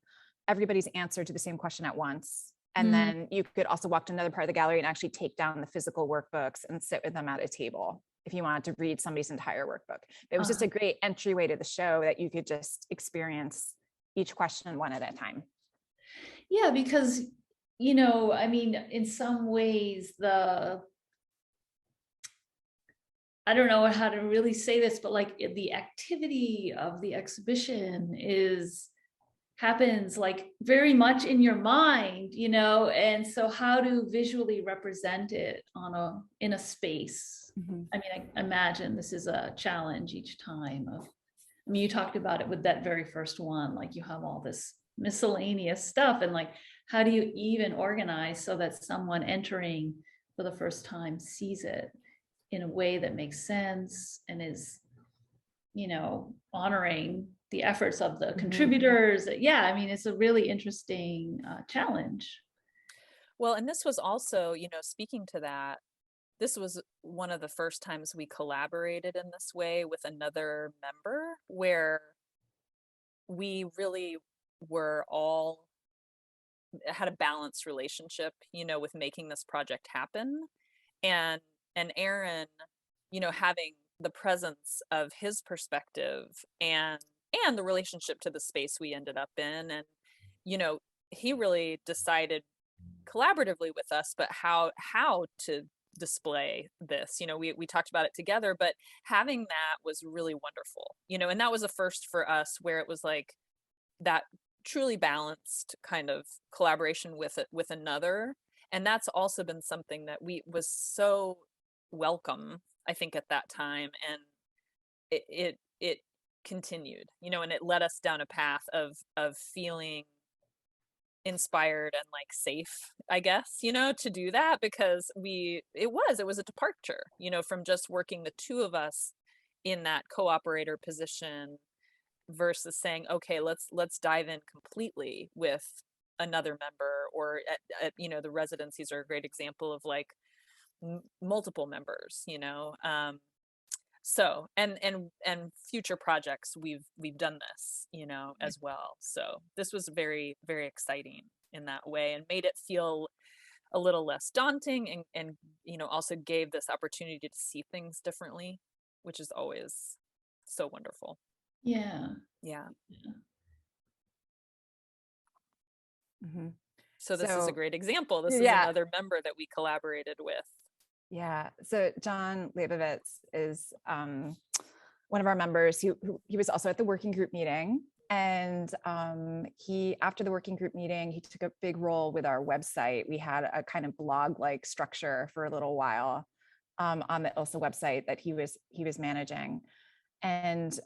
everybody's answer to the same question at once. And then you could also walk to another part of the gallery and actually take down the physical workbooks and sit with them at a table if you wanted to read somebody's entire workbook. It was just a great entryway to the show that you could just experience each question one at a time. Yeah, because, you know, I mean, in some ways, I don't know how to really say this, but like the activity of the exhibition happens like very much in your mind, you know, and so how to visually represent it in a space. I mean, I imagine this is a challenge each time I mean, you talked about it with that very first one, like you have all this miscellaneous stuff and like, how do you even organize so that someone entering for the first time sees it in a way that makes sense and is, you know, honoring the efforts of the contributors. Yeah, I mean, it's a really interesting challenge. Well, and this was also, you know, speaking to that, this was one of the first times we collaborated in this way with another member, where we really were all had a balanced relationship, you know, with making this project happen. And Aaron, you know, having the presence of his perspective and the relationship to the space we ended up in. And, you know, he really decided collaboratively with us, but how to display this, you know, we talked about it together, but having that was really wonderful, you know, and that was a first for us, where it was like that truly balanced kind of collaboration with another. And that's also been something that was so welcome, I think, at that time. And it continued, you know, and it led us down a path of feeling inspired and like safe, I guess, you know, to do that, because it was a departure, you know, from just working the two of us in that co-operator position versus saying, okay, let's dive in completely with another member, or you know, the residencies are a great example of like multiple members, you know. So and future projects we've done this, you know, as well. So this was very, very exciting in that way, and made it feel a little less daunting, and also gave this opportunity to see things differently, which is always so wonderful. Yeah. Yeah. Mm-hmm. So this is a great example. This is yeah. another member that we collaborated with. Yeah. So John Leibovitz is one of our members. He was also at the working group meeting. And he, after the working group meeting, he took a big role with our website. We had a kind of blog-like structure for a little while on the ILSSA website that he was managing. And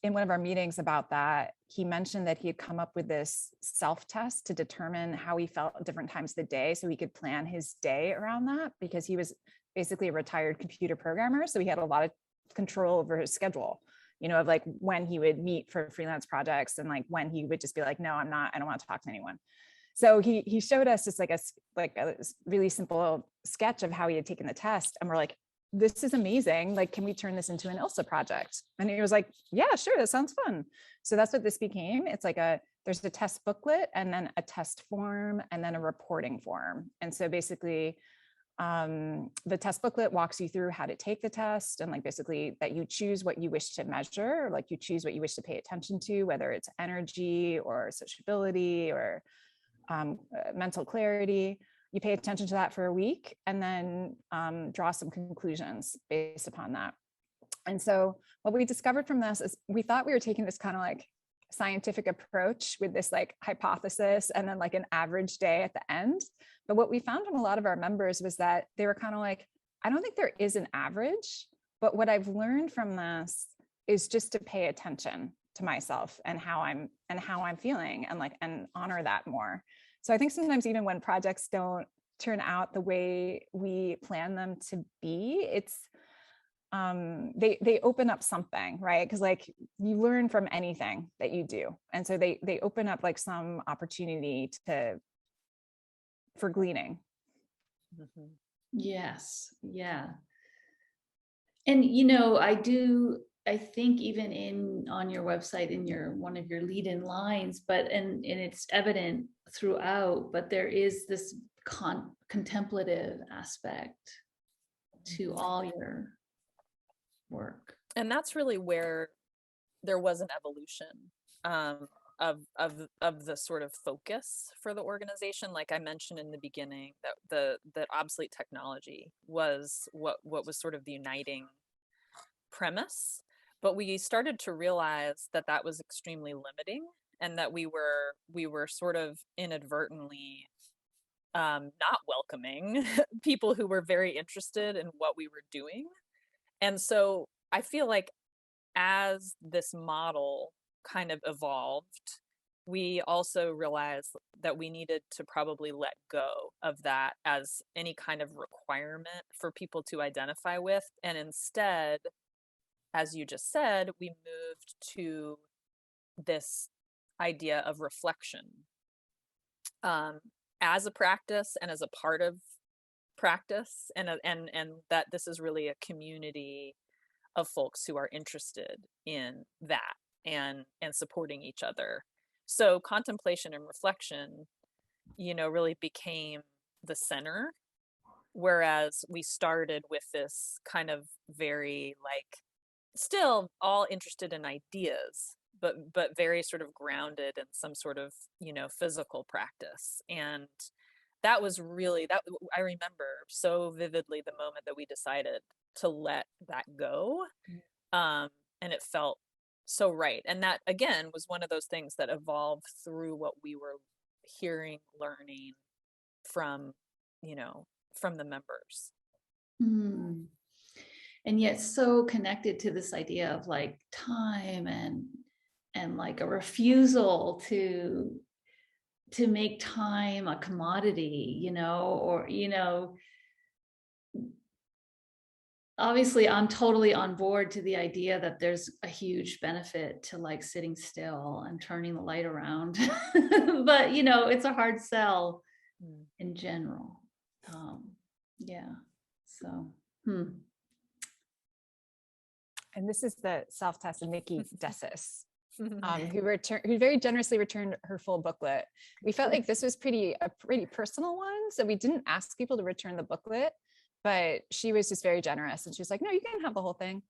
in one of our meetings about that, he mentioned that he had come up with this self-test to determine how he felt at different times of the day, so he could plan his day around that, because he was basically a retired computer programmer. So he had a lot of control over his schedule, of like when he would meet for freelance projects, and like when he would just be like, no, I don't want to talk to anyone. So he showed us just like a really simple sketch of how he had taken the test. And we're like, this is amazing. Like, can we turn this into an ILSSA project? And he was like, yeah, sure. That sounds fun. So that's what this became. It's like there's a test booklet, and then a test form, and then a reporting form. And so basically the test booklet walks you through how to take the test, and like basically that you choose what you wish to measure, or like you choose what you wish to pay attention to, whether it's energy or sociability or mental clarity. You pay attention to that for a week, and then draw some conclusions based upon that. And so what we discovered from this is we thought we were taking this kind of like scientific approach with this like hypothesis and then like an average day at the end. But what we found from a lot of our members was that they were kind of like, I don't think there is an average, but what I've learned from this is just to pay attention to myself and how I'm feeling, and honor that more. So I think sometimes even when projects don't turn out the way we plan them to be, it's they open up something, right? Because like you learn from anything that you do, and so they open up like some opportunity for gleaning. Mm-hmm. Yes. Yeah. And I think even on your website, in one of your lead-in lines, and it's evident throughout, but there is this contemplative aspect to all your work. And that's really where there was an evolution of the sort of focus for the organization. Like I mentioned in the beginning, that obsolete technology was what was sort of the uniting premise, but we started to realize that was extremely limiting, and that we were sort of inadvertently not welcoming people who were very interested in what we were doing. And so I feel like as this model kind of evolved, we also realized that we needed to probably let go of that as any kind of requirement for people to identify with. And instead, as you just said, we moved to this idea of reflection as a practice and as a part of practice, and that this is really a community of folks who are interested in that and supporting each other. So contemplation and reflection, really became the center, whereas we started with this kind of very like still all interested in ideas, but very sort of grounded in some sort of physical practice. And that was really, that I remember so vividly the moment that we decided to let that go, and it felt so right. And that again was one of those things that evolved through what we were hearing, learning from the members. And yet so connected to this idea of like time and like a refusal to make time a commodity, or obviously I'm totally on board to the idea that there's a huge benefit to like sitting still and turning the light around. But it's a hard sell in general. Yeah. So And this is the self-test of Nikki Desis. who very generously returned her full booklet. We felt like this was a pretty personal one, so we didn't ask people to return the booklet, but she was just very generous, and she was like, "No, you can have the whole thing."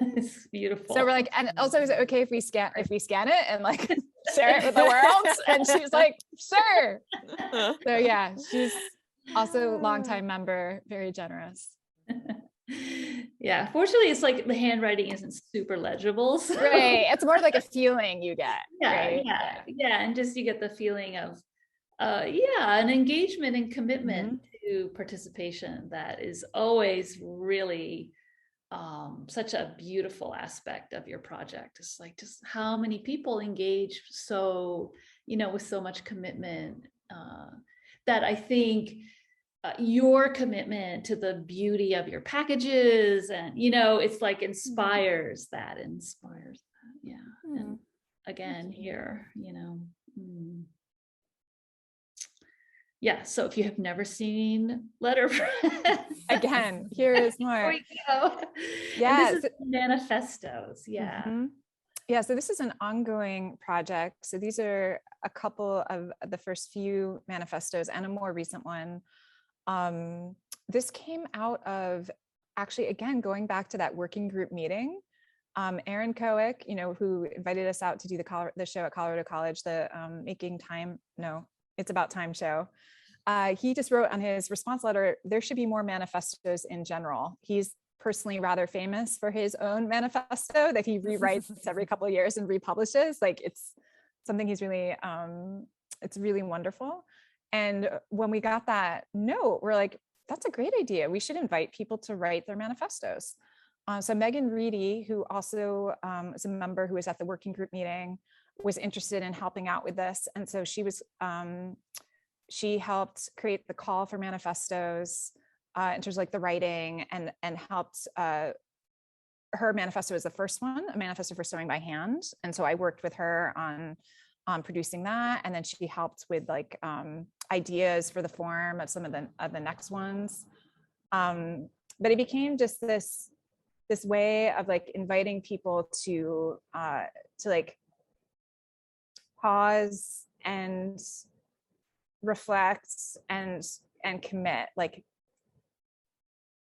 It's beautiful. So we're like, and also, is it okay if we scan it and like share it with the world? And she was like, "Sure." So yeah, she's also a longtime member, very generous. Yeah, fortunately, it's like the handwriting isn't super legible. So. Right. It's more like a feeling you get. Yeah, right? yeah. And just you get the feeling of, an engagement and commitment to participation that is always really such a beautiful aspect of your project. It's like just how many people engage so, with so much commitment that I think your commitment to the beauty of your packages and it's like inspires that. Yeah. And again here, yeah, so if you have never seen Letterpress, again, here is more. Here we go. Yeah, this is manifestos. Yeah. Yeah, so this is an ongoing project. So these are a couple of the first few manifestos and a more recent one. This came out of actually, again, going back to that working group meeting. Aaron Kowick, who invited us out to do the show at Colorado College, the It's About Time show. He just wrote on his response letter, there should be more manifestos in general. He's personally rather famous for his own manifesto that he rewrites every couple of years and republishes. Like it's something he's really, it's really wonderful. And when we got that note, we're like, that's a great idea. We should invite people to write their manifestos. So Megan Reedy, who also is a member who was at the working group meeting, was interested in helping out with this. And so she helped create the call for manifestos in terms of like the writing and helped, her manifesto was the first one, a manifesto for sewing by hand. And so I worked with her on producing that. And then she helped with like ideas for the form of some of the next ones. But it became just this way of like inviting people to like pause and reflect and commit, like,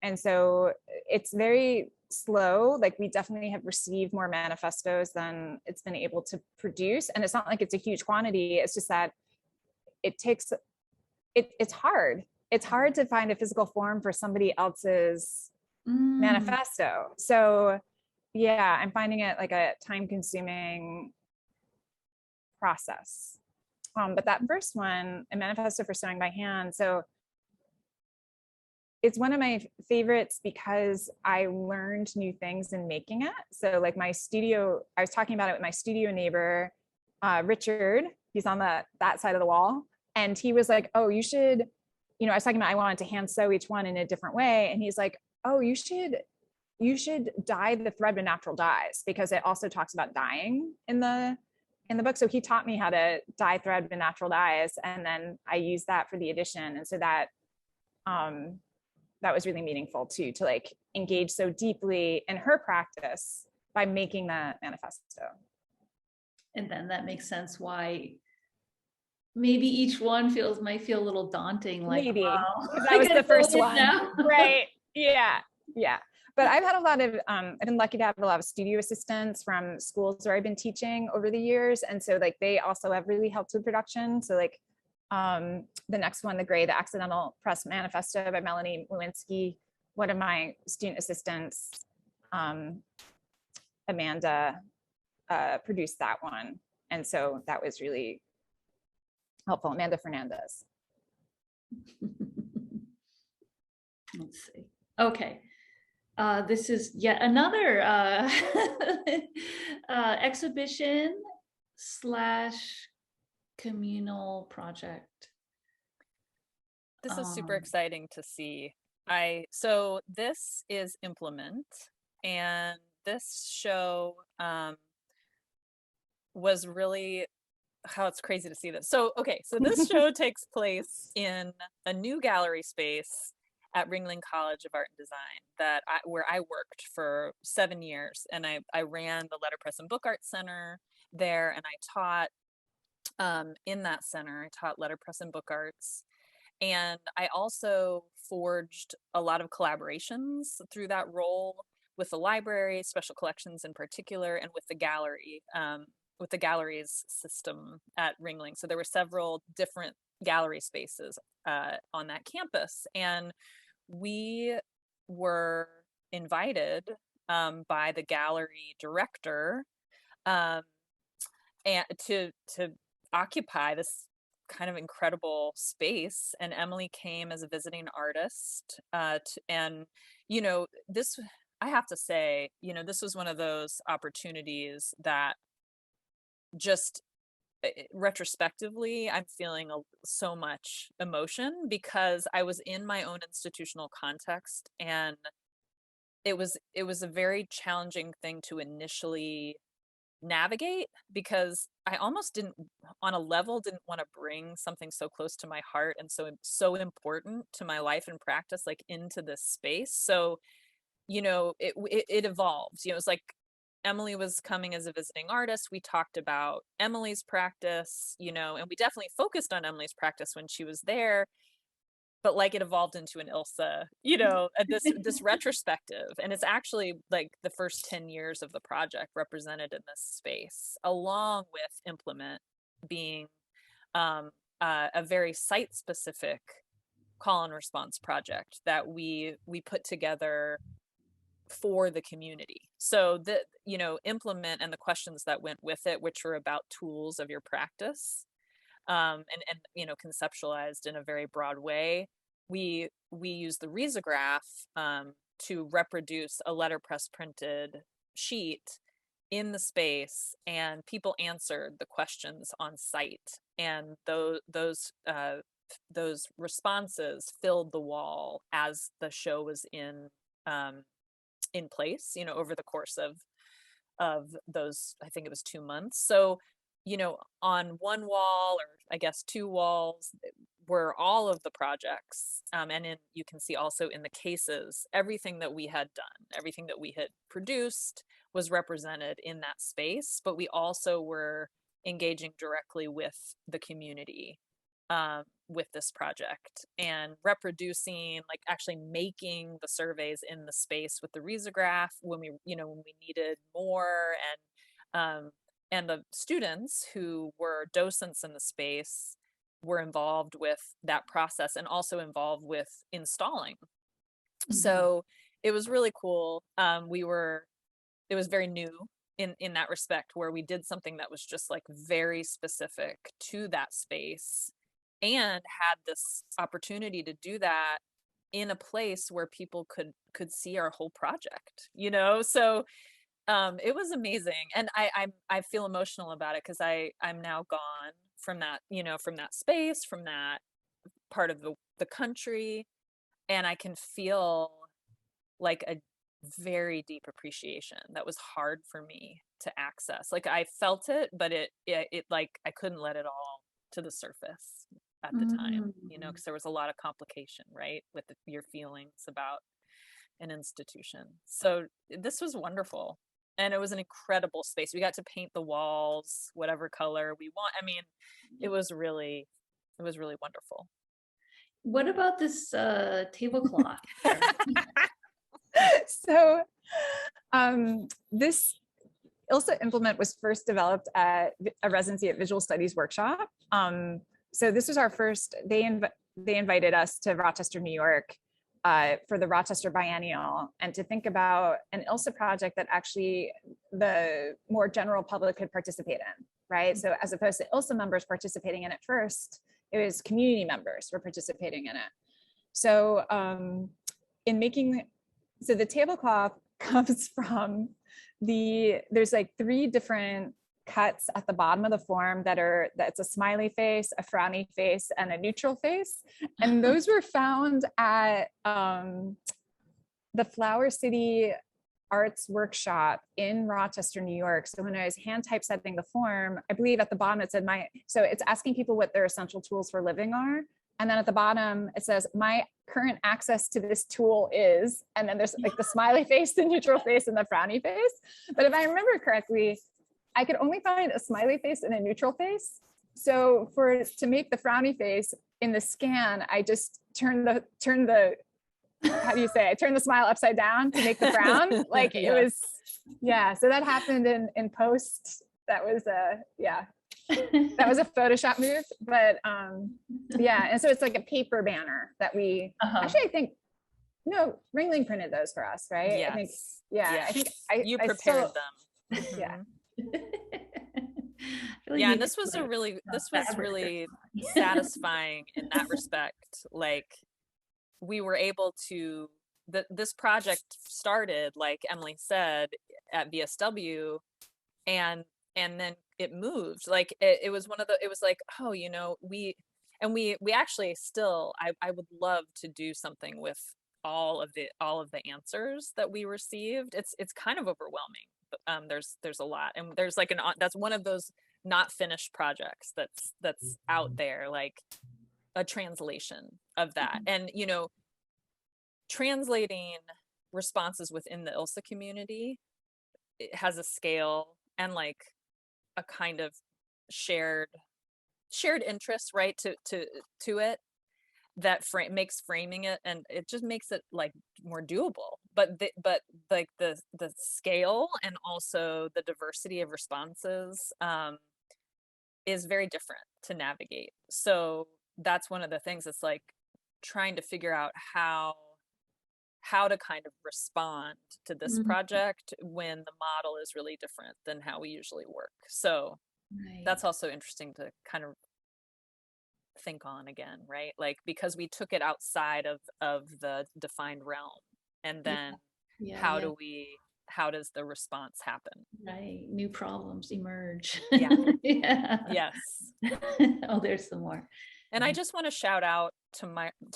and so it's very slow. Like we definitely have received more manifestos than it's been able to produce, and it's not like it's a huge quantity. It's just that it's hard to find a physical form for somebody else's manifesto. So yeah, I'm finding it like a time-consuming process. But that first one, a manifesto for sewing by hand, so it's one of my favorites because I learned new things in making it. So like my studio, I was talking about it with my studio neighbor, Richard, he's on that side of the wall. And he was like, oh, you should, I was talking about, I wanted to hand sew each one in a different way. And he's like, oh, you should dye the thread with natural dyes, because it also talks about dyeing in the book. So he taught me how to dye thread with natural dyes. And then I used that for the edition. And so that was really meaningful too, to like engage so deeply in her practice by making that manifesto. And then that makes sense why maybe each one might feel a little daunting. Like, maybe wow, that was the first one. Right. Yeah. But I've had a lot of, I've been lucky to have a lot of studio assistants from schools where I've been teaching over the years. And so like, they also have really helped with production. So like the next one, the Accidental Press Manifesto by Melanie Lewinsky, one of my student assistants, Amanda, produced that one. And so that was really helpful. Amanda Fernandez. Let's see. Okay. This is yet another exhibition / communal project. This is super exciting to see. So this is Implement, and this show was really, how it's crazy to see this. So, okay, so this show takes place in a new gallery space at Ringling College of Art and Design where I worked for 7 years, and I ran the Letterpress and Book Art Center there, and I taught in that center. I taught letterpress and book arts, and I also forged a lot of collaborations through that role with the library, special collections in particular, and with the gallery, with the galleries system at Ringling. So there were several different gallery spaces on that campus, and we were invited by the gallery director and to occupy this kind of incredible space. And Emily came as a visiting artist, and this, I have to say, this was one of those opportunities that just retrospectively I'm feeling so much emotion, because I was in my own institutional context, and it was a very challenging thing to initially navigate, because I almost didn't want to bring something so close to my heart and so important to my life and practice, like, into this space. So it evolved. It was like Emily was coming as a visiting artist. We talked about Emily's practice, and we definitely focused on Emily's practice when she was there, but like it evolved into an ILSSA, this retrospective. And it's actually like the first 10 years of the project represented in this space, along with Implement being a very site specific call and response project that we put together for the community. So the Implement and the questions that went with it, which were about tools of your practice, and conceptualized in a very broad way. We use the risograph to reproduce a letterpress printed sheet in the space, and people answered the questions on site, and those responses filled the wall as the show was in place, over the course of those, I think it was 2 months. So, on one wall, or I guess 2 walls, were all of the projects. And you can see also in the cases, everything that we had done, everything that we had produced was represented in that space, but we also were engaging directly with the community with this project, and reproducing, like actually making the surveys in the space with the risograph when we needed more, and the students who were docents in the space were involved with that process, and also involved with installing. Mm-hmm. So it was really cool. It was very new in that respect, where we did something that was just like very specific to that space, and had this opportunity to do that in a place where people could see our whole project, so it was amazing. And I feel emotional about it, because I'm now gone from that, from that space, from that part of the country, and I can feel like a very deep appreciation that was hard for me to access. Like, I felt it, but it like I couldn't let it all to the surface at the time, because there was a lot of complication, right, with your feelings about an institution. So this was wonderful, and it was an incredible space. We got to paint the walls whatever color we want. I mean, it was really wonderful. What about this tablecloth? So this ILSSA Implement was first developed at a residency at Visual Studies Workshop. So this was our first, they invited us to Rochester, New York for the Rochester Biennial, and to think about an ILSSA project that actually the more general public could participate in, right? So as opposed to ILSSA members participating in it first, it was community members were participating in it. So so the tablecloth comes from there's like 3 different cuts at the bottom of the form that's a smiley face, a frowny face, and a neutral face. And those were found at the Flower City Arts Workshop in Rochester, New York. So when I was hand typesetting the form, I believe at the bottom it said so it's asking people what their essential tools for living are. And then at the bottom, it says, my current access to this tool is, and then there's like the smiley face, the neutral face, and the frowny face. But if I remember correctly, I could only find a smiley face and a neutral face. So to make the frowny face in the scan, I just turn the, how do you say, I turned the smile upside down to make the frown. Like it was, yeah. So that happened in post. That was that was a Photoshop move, but yeah. And so it's like a paper banner that we, actually, I think, no, Ringling printed those for us, right? Yes. I think, yeah, I think You I prepared still, them. yeah. Yeah, and this was really satisfying in that respect. Like we were able to, this project started, like Emily said, at VSW, and then it moved. Like it was one of the, it was like, oh, you know, we actually still, I would love to do something with all of the answers that we received. It's kind of overwhelming. There's a lot, and there's like that's one of those not finished projects that's out there, like a translation of that. And you know, translating responses within the ILSSA community, it has a scale and like a kind of shared interest, right, to it, that makes framing it, and it just makes it like more doable. But like the scale and also the diversity of responses is very different to navigate. So that's one of the things. It's like trying to figure out how to kind of respond to this project when the model is really different than how we usually work. So that's also interesting to kind of think on again, right? Like, because we took it outside of the defined realm, and then how does the response happen? Right. New problems emerge. Yeah. Yeah. Yes. Oh, there's some more. And I just want to shout out to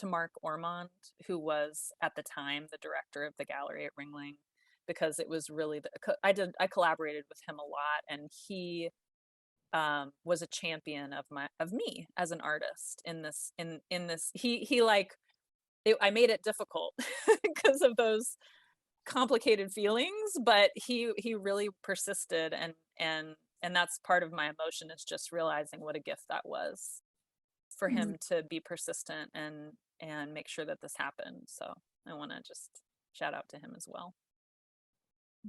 Mark Ormond, who was at the time the director of the gallery at Ringling, because it was really I collaborated with him a lot, and he was a champion of me as an artist in this. He like I made it difficult because of those complicated feelings, but he really persisted, and that's part of my emotion, is just realizing what a gift that was for him to be persistent and make sure that this happened. So I want to just shout out to him as well.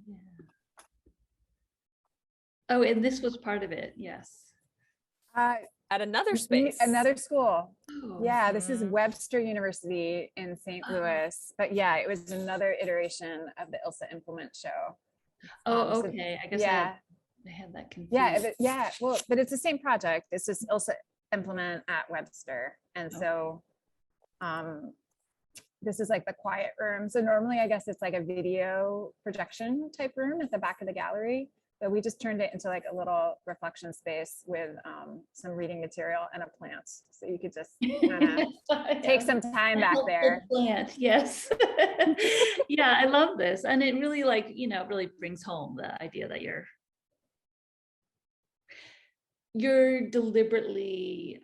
Yeah. Oh, and this was part of it. Yes. At another space. Another school. Oh. Yeah, this is Webster University in St. Louis. But yeah, it was another iteration of the ILSSA Implement Show. Oh, okay. I guess yeah. I had that confused. Yeah, well, but it's the same project. It's just ILSSA Implement at Webster. And so this is like the quiet room. So normally I guess it's like a video projection type room at the back of the gallery. But we just turned it into like a little reflection space with some reading material and a plant. So you could just kind of take some time back there. Plant, yes. Yeah, I love this. And it really, like, you know, really brings home the idea that you're deliberately,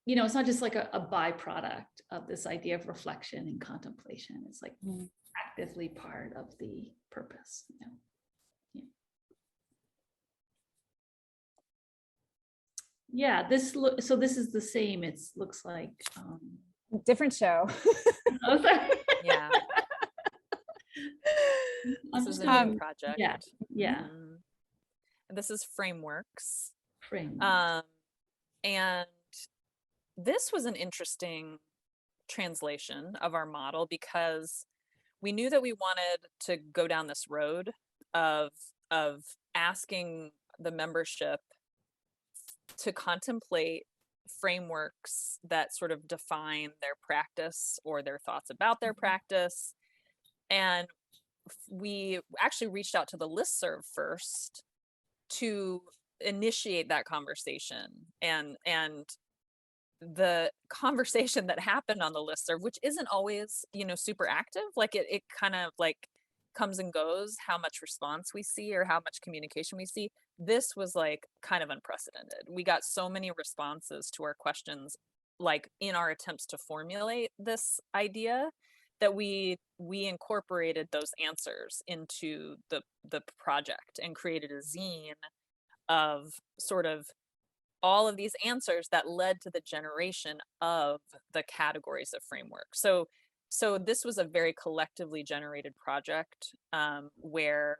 you know, it's not just like a byproduct of this idea of reflection and contemplation. It's like actively part of the purpose, you know. Yeah, so this is the same. It looks like different show. Oh, sorry. Yeah. This is a new project. Yeah. This is Frameworks. Frameworks. And this was an interesting translation of our model, because we knew that we wanted to go down this road of asking the membership to contemplate frameworks that sort of define their practice or their thoughts about their practice. And we actually reached out to the listserv first to initiate that conversation. And the conversation that happened on the listserv, which isn't always, you know, super active, like it kind of like comes and goes, how much response we see or how much communication we see. This was like kind of unprecedented. We got so many responses to our questions, like in our attempts to formulate this idea, that we incorporated those answers into the project and created a zine of sort of all of these answers that led to the generation of the categories of framework. So this was a very collectively generated project, where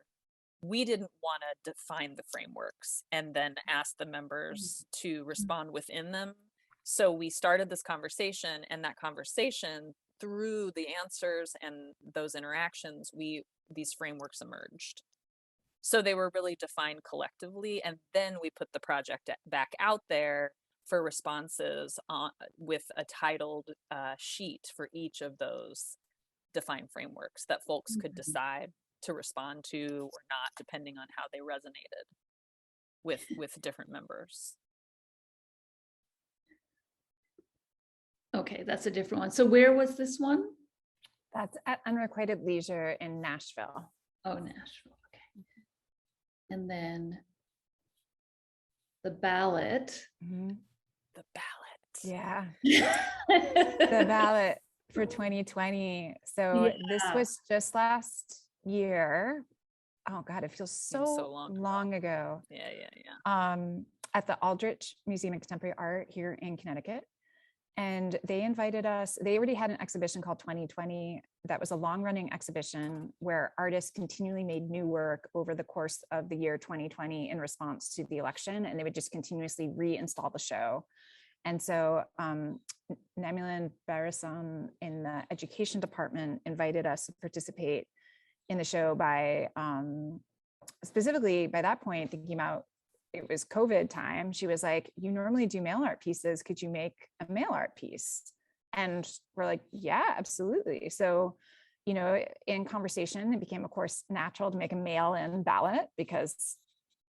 we didn't want to define the frameworks and then ask the members to respond within them. So we started this conversation, and that conversation, through the answers and those interactions, these frameworks emerged. So they were really defined collectively, and then we put the project back out there for responses with a titled sheet for each of those defined frameworks that folks could decide to respond to or not, depending on how they resonated with different members. Okay, that's a different one. So where was this one? That's at Unrequited Leisure in Nashville. Oh, Nashville. Okay. And then the ballot. The ballot. Yeah. The ballot for 2020. So this was just last year. Oh God, it feels so long ago. Yeah. At the Aldrich Museum of Contemporary Art here in Connecticut. And they invited us. They already had an exhibition called 2020 that was a long-running exhibition where artists continually made new work over the course of the year 2020 in response to the election, and they would just continuously reinstall the show. And so Namulan Barasan in the education department invited us to participate in the show by specifically by that point thinking about it was COVID time. She was like, you normally do mail art pieces. Could you make a mail art piece? And we're like, yeah, absolutely. So, you know, in conversation, it became, of course, natural to make a mail-in ballot because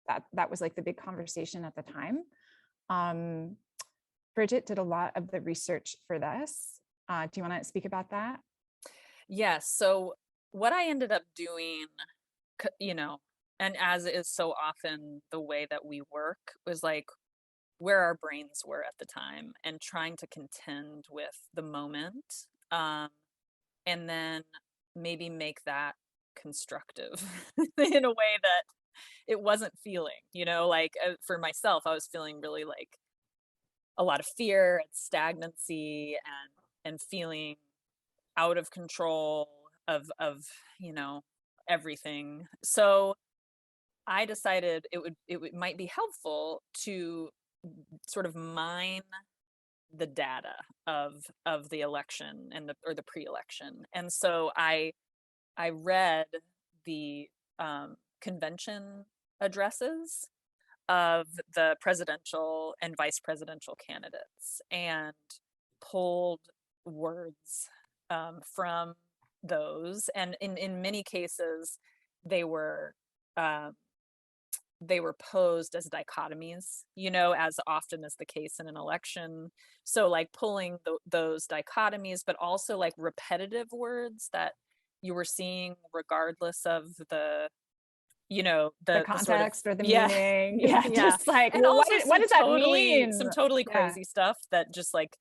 that was like the big conversation at the time. Bridget did a lot of the research for this. Do you want to speak about that? Yes. So what I ended up doing, you know, and as is so often the way that we work, was like where our brains were at the time and trying to contend with the moment, and then maybe make that constructive in a way that it wasn't feeling, you know, like for myself, I was feeling really like a lot of fear and stagnancy and feeling out of control of, you know, everything. So I decided it might be helpful to sort of mine the data of the election and the pre-election. And so I read the convention addresses of the presidential and vice presidential candidates and pulled words from those. And in many cases, they were posed as dichotomies, you know, as often is the case in an election. So like pulling those dichotomies, but also like repetitive words that you were seeing regardless of the, you know, the context sort of, or the meaning. Yeah. Just like, and well, also what does that mean? Some totally crazy stuff that just like,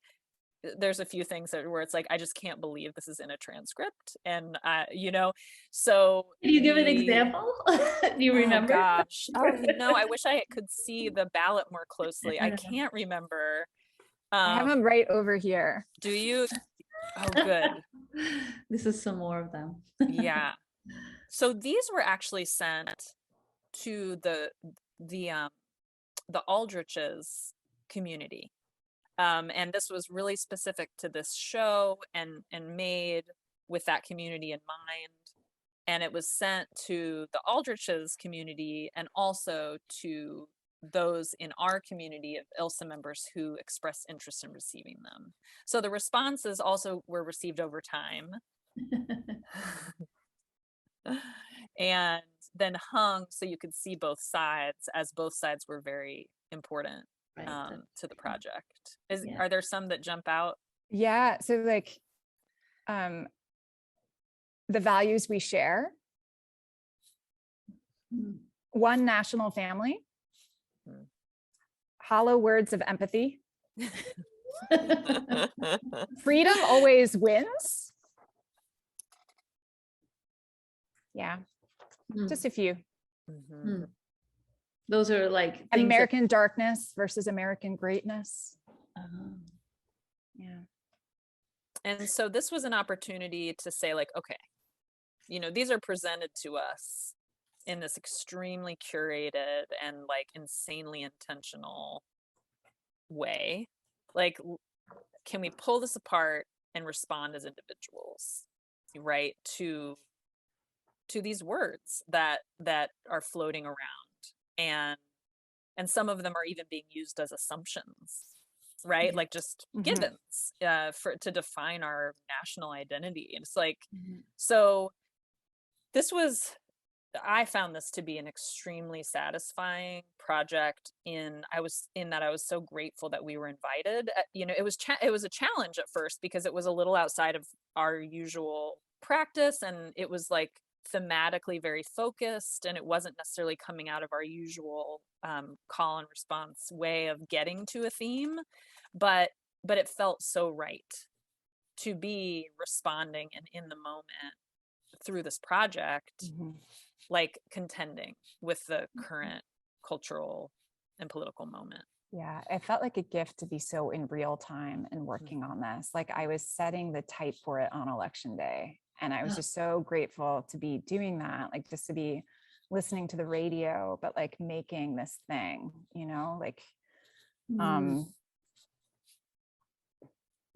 there's a few things where it's like, I just can't believe this is in a transcript. And, you know, so. Can you give an example? Do you remember? Oh gosh. Oh, no, I wish I could see the ballot more closely. I can't remember. I have them right over here. Do you? Oh, good. This is some more of them. Yeah. So these were actually sent to the Aldrich's community. And this was really specific to this show and made with that community in mind. And it was sent to the Aldrich's community and also to those in our community of ILSSA members who expressed interest in receiving them. So the responses also were received over time and then hung so you could see both sides, as both sides were very important to the project. Are there some that jump out? Yeah. So like the values we share Mm. one national family, Mm. hollow words of empathy, freedom always wins. Yeah, Mm. just a few. Mhm. Mm. Those are like things that- American darkness versus American greatness. Oh. Yeah. And so this was an opportunity to say like, okay, you know, these are presented to us in this extremely curated and like insanely intentional way. Like, can we pull this apart and respond as individuals, right, to these words that are floating around, and some of them are even being used as assumptions, right? Yeah. Like just Mhm. givens to define our national identity. And it's like, Mhm. so I found this to be an extremely satisfying project I was so grateful that we were invited. You know, it was a challenge at first because it was a little outside of our usual practice, and it was like thematically very focused, and it wasn't necessarily coming out of our usual call and response way of getting to a theme, but it felt so right to be responding and in the moment through this project, Mhm. like contending with the current cultural and political moment. Yeah, it felt like a gift to be so in real time and working on this. Like I was setting the type for it on election day. And I was just so grateful to be doing that, like just to be listening to the radio, but like making this thing, you know, like,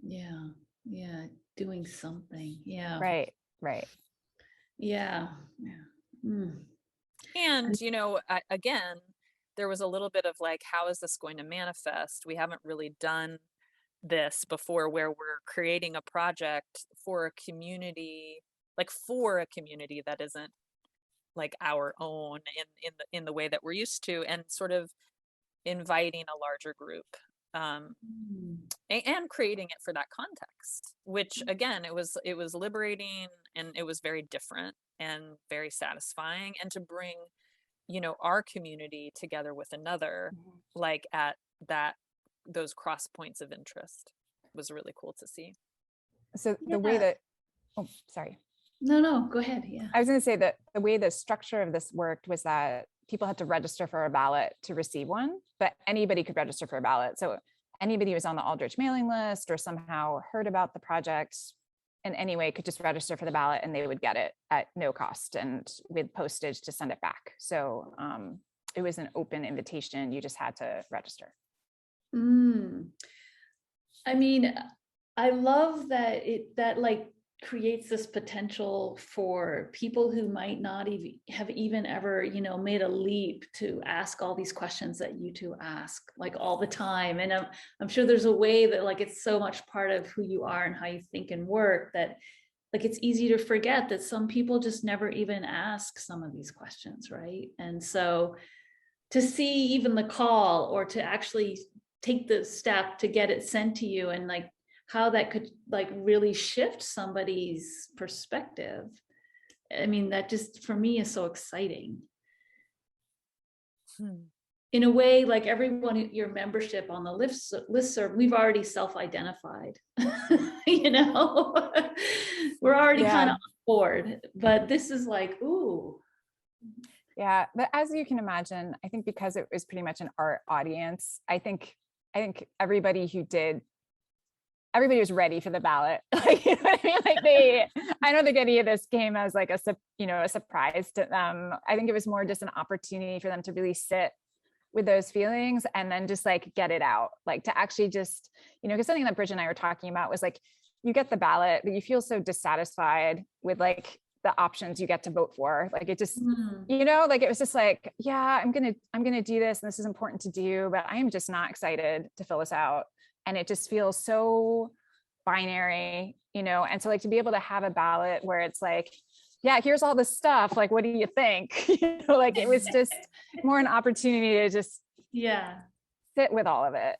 Yeah, doing something. Yeah. right. Yeah. Mm. And, you know, again, there was a little bit of like, how is this going to manifest? We haven't really done this before, where we're creating a project for a community, like for a community that isn't like our own in the way that we're used to, and sort of inviting a larger group, and creating it for that context, which again, it was liberating, and it was very different and very satisfying. And to bring, you know, our community together with another, like at those cross points of interest, was really cool to see. So the way Yeah. that, oh, sorry. No, go ahead. Yeah. I was going to say that the way the structure of this worked was that people had to register for a ballot to receive one, but anybody could register for a ballot. So anybody who was on the Aldrich mailing list or somehow heard about the project in any way could just register for the ballot, and they would get it at no cost and with postage to send it back. So it was an open invitation. You just had to register. I mean, I love that that like creates this potential for people who might not even ever, you know, made a leap to ask all these questions that you two ask like all the time. And I'm sure there's a way that like it's so much part of who you are and how you think and work that like it's easy to forget that some people just never even ask some of these questions, right? And so to see even the call, or to actually take the step to get it sent to you, and like how that could like really shift somebody's perspective. I mean, that just for me is so exciting. In a way, like everyone, your membership on the listserv, we've already self-identified. You know, we're already kind of on board, but this is like, ooh. Yeah, but as you can imagine, I think because it was pretty much an art audience, I think everybody was ready for the ballot. Like, you know what I mean? Like I don't think any of this came as like a surprise to them. I think it was more just an opportunity for them to really sit with those feelings and then just like get it out, like to actually just, you know, because something that Bridget and I were talking about was like, you get the ballot, but you feel so dissatisfied with like the options you get to vote for. Like it just, you know, like it was just like, yeah, I'm going to do this, and this is important to do, but I am just not excited to fill this out. And it just feels so binary, you know? And so like to be able to have a ballot where it's like, yeah, here's all this stuff. Like, what do you think? You know, like it was just more an opportunity to just sit with all of it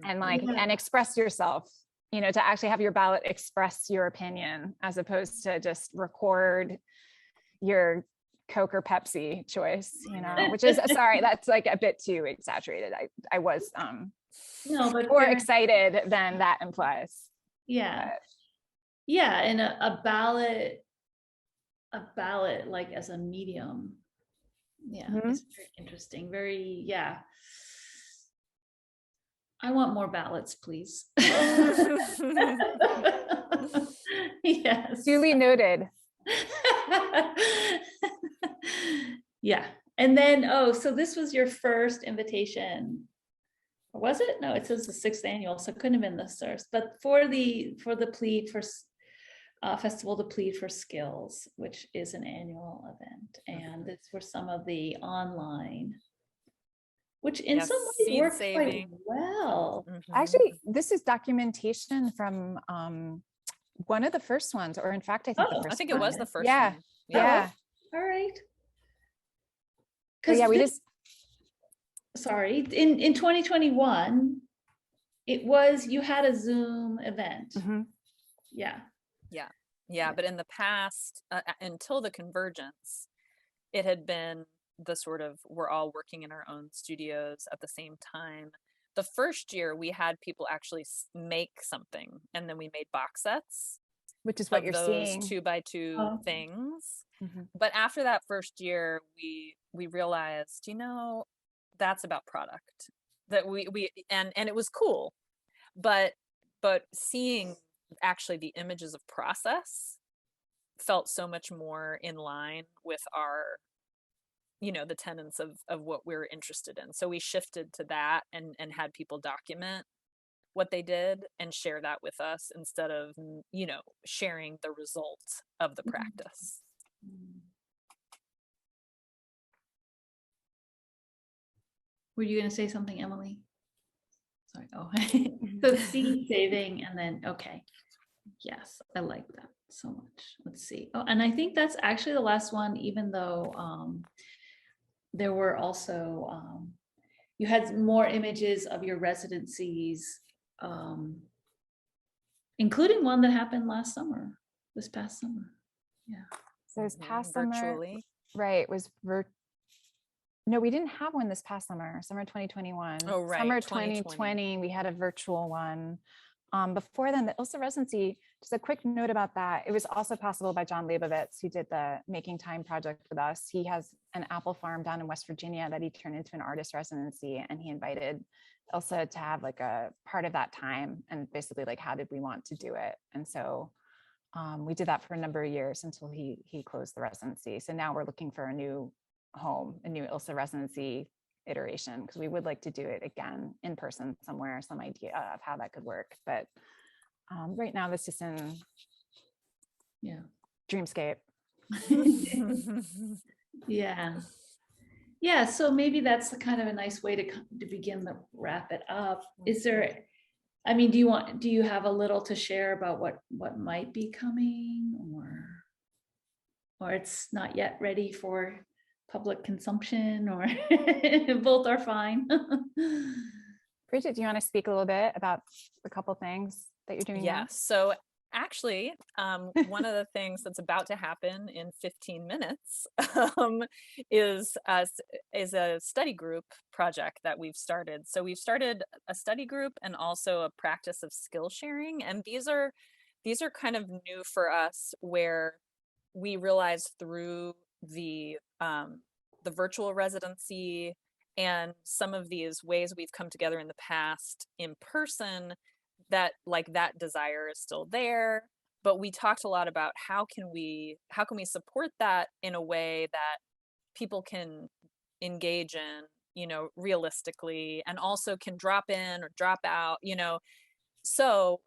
and like, and express yourself, you know, to actually have your ballot express your opinion as opposed to just record your Coke or Pepsi choice, which is, sorry, that's like a bit too exaggerated. I was No, but more fair- excited than that implies. Yeah. But Yeah, and a ballot like as a medium. Yeah, it's very interesting. Very, yeah. I want more ballots, please. Yes. duly noted. Yeah. And then, oh, so this was your first invitation. Or was it? No, it says the 6th annual, so it couldn't have been the first. But for the Plead for Festival to Plead for Skills, which is an annual event, and this were some of the online, which in Yes, some ways seed worked quite saving. well. Actually, this is documentation from one of the first ones, or in fact, I think the Oh, first I think it was one. the first Yeah. one. Yeah. All right. But yeah, we this- just, sorry, in 2021, it was, you had a Zoom event. Mhm. Yeah. Yeah, but in the past, until the convergence, it had been the sort of, we're all working in our own studios at the same time. The first year we had people actually make something, and then we made box sets which is what of you're those seeing. 2x2 Oh. things. Mhm. But after that first year, we realized, that's about product. That and it was cool, but seeing actually the images of process felt so much more in line with our, the tenets of what we're interested in. So we shifted to that and had people document what they did and share that with us instead of, sharing the result of the practice. Were you going to say something, Emily? Sorry. Oh, so seed saving, and then, okay. Yes, I like that so much. Let's see. Oh, and I think that's actually the last one, even though there were also, you had more images of your residencies, including one that happened this past summer. Yeah. So this past summer, Virtually. right, was no, we didn't have one this past summer 2021. Oh, right, Summer 2020. 2020, we had a virtual one. Before then, the ILSSA residency, just a quick note about that. It was also possible by John Leibovitz, who did the Making Time project with us. He has an apple farm down in West Virginia that he turned into an artist residency, and he invited ILSSA to have like a part of that time, and basically like, how did we want to do it? And so we did that for a number of years until he closed the residency. So now we're looking for a new home, a new ILSSA residency iteration, because we would like to do it again in person somewhere, some idea of how that could work. But right now this is in dreamscape. Yeah, so maybe that's the kind of a nice way to begin to wrap it up. Is there, I mean, do you have a little to share about what might be coming, or it's not yet ready for public consumption, or both are fine? Bridget, do you want to speak a little bit about a couple things that you're doing now? So actually, one of the things that's about to happen in 15 minutes is a study group project that we've started. So we've started a study group and also a practice of skill sharing. And these are kind of new for us, where we realized through the virtual residency and some of these ways we've come together in the past in person, that like that desire is still there. But we talked a lot about how can we support that in a way that people can engage in, realistically, and also can drop in or drop out, So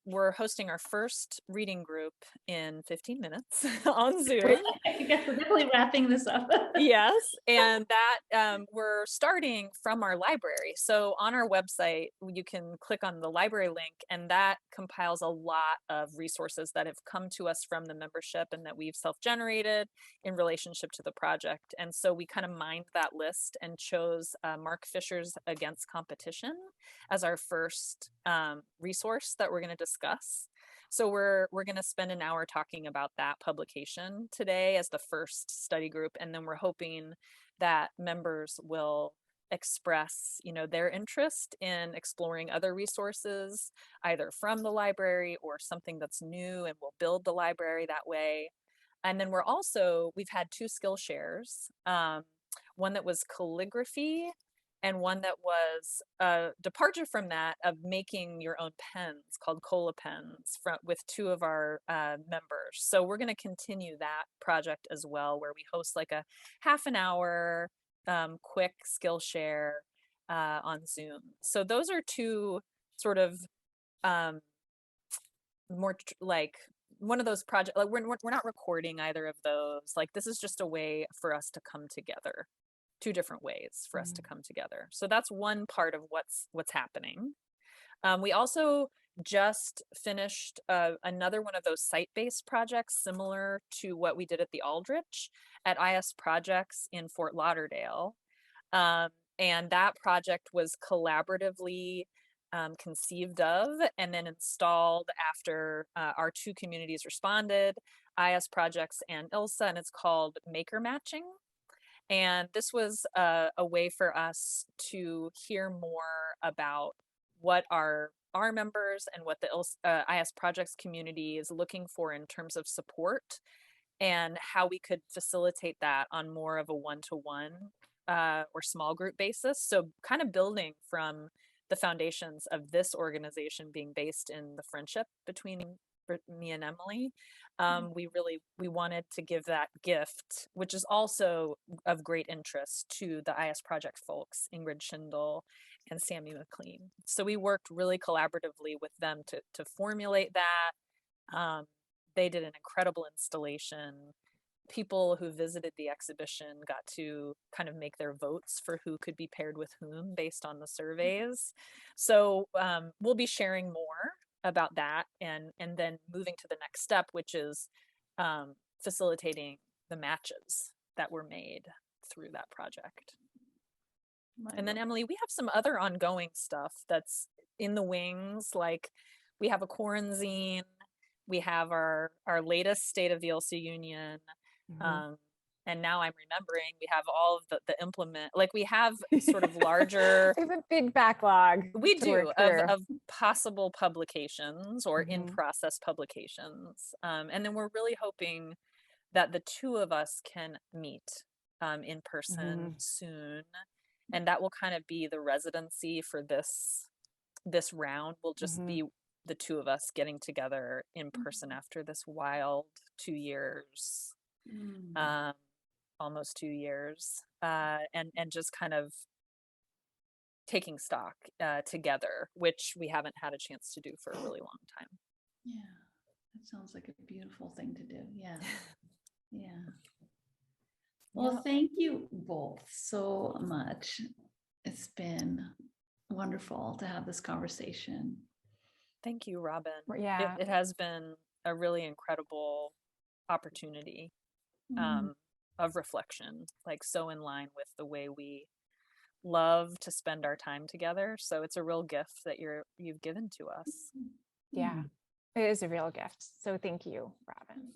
we're hosting our first reading group in 15 minutes on Zoom. I guess we're definitely wrapping this up. Yes, and that we're starting from our library. So on our website, you can click on the library link, and that compiles a lot of resources that have come to us from the membership and that we've self-generated in relationship to the project. And so we kind of mined that list and chose Mark Fisher's Against Competition as our first resource that we're going to discuss. So we're going to spend an hour talking about that publication today as the first study group, and then we're hoping that members will express, their interest in exploring other resources, either from the library or something that's new, and we'll build the library that way. And then we've had 2 skill shares, one that was calligraphy and one that was a departure from that of making your own pens called cola pens with 2 of our members. So we're going to continue that project as well, where we host like a half an hour quick skill share on Zoom. So those are 2 sort of more like one of those projects. Like we're not recording either of those. Like this is just a way for us to come together. 2 different ways for us to come together. So that's one part of what's happening. We also just finished another one of those site-based projects similar to what we did at the Aldrich at IS Projects in Fort Lauderdale. And that project was collaboratively conceived of and then installed after our 2 communities responded, IS Projects and ILSSA, and it's called Maker Matching. And this was a way for us to hear more about what our members and what the IS Projects community is looking for in terms of support, and how we could facilitate that on more of a one-to-one or small group basis. So kind of building from the foundations of this organization being based in the friendship between me and Emily. We wanted to give that gift, which is also of great interest to the IS Project folks, Ingrid Schindel and Sammy McLean. So we worked really collaboratively with them to formulate that. They did an incredible installation. People who visited the exhibition got to kind of make their votes for who could be paired with whom based on the surveys. So we'll be sharing more about that, and then moving to the next step, which is facilitating the matches that were made through that project. And then Emily, we have some other ongoing stuff that's in the wings, like we have a quarantine, we have our latest State of the ILSSA Union, and now I'm remembering we have all of the implement, like we have sort of larger. We have a big backlog. We do of possible publications or in process publications. And then we're really hoping that the 2 of us can meet in person soon. And that will kind of be the residency for this round. Will just be the 2 of us getting together in person after this wild 2 years. Almost 2 years, and just kind of taking stock together, which we haven't had a chance to do for a really long time. Yeah, that sounds like a beautiful thing to do. Yeah. Well, thank you both so much. It's been wonderful to have this conversation. Thank you, Robin. Yeah, it has been a really incredible opportunity of reflection, like so in line with the way we love to spend our time together. So it's a real gift that you've given to us. Yeah, it is a real gift. So thank you, Robin.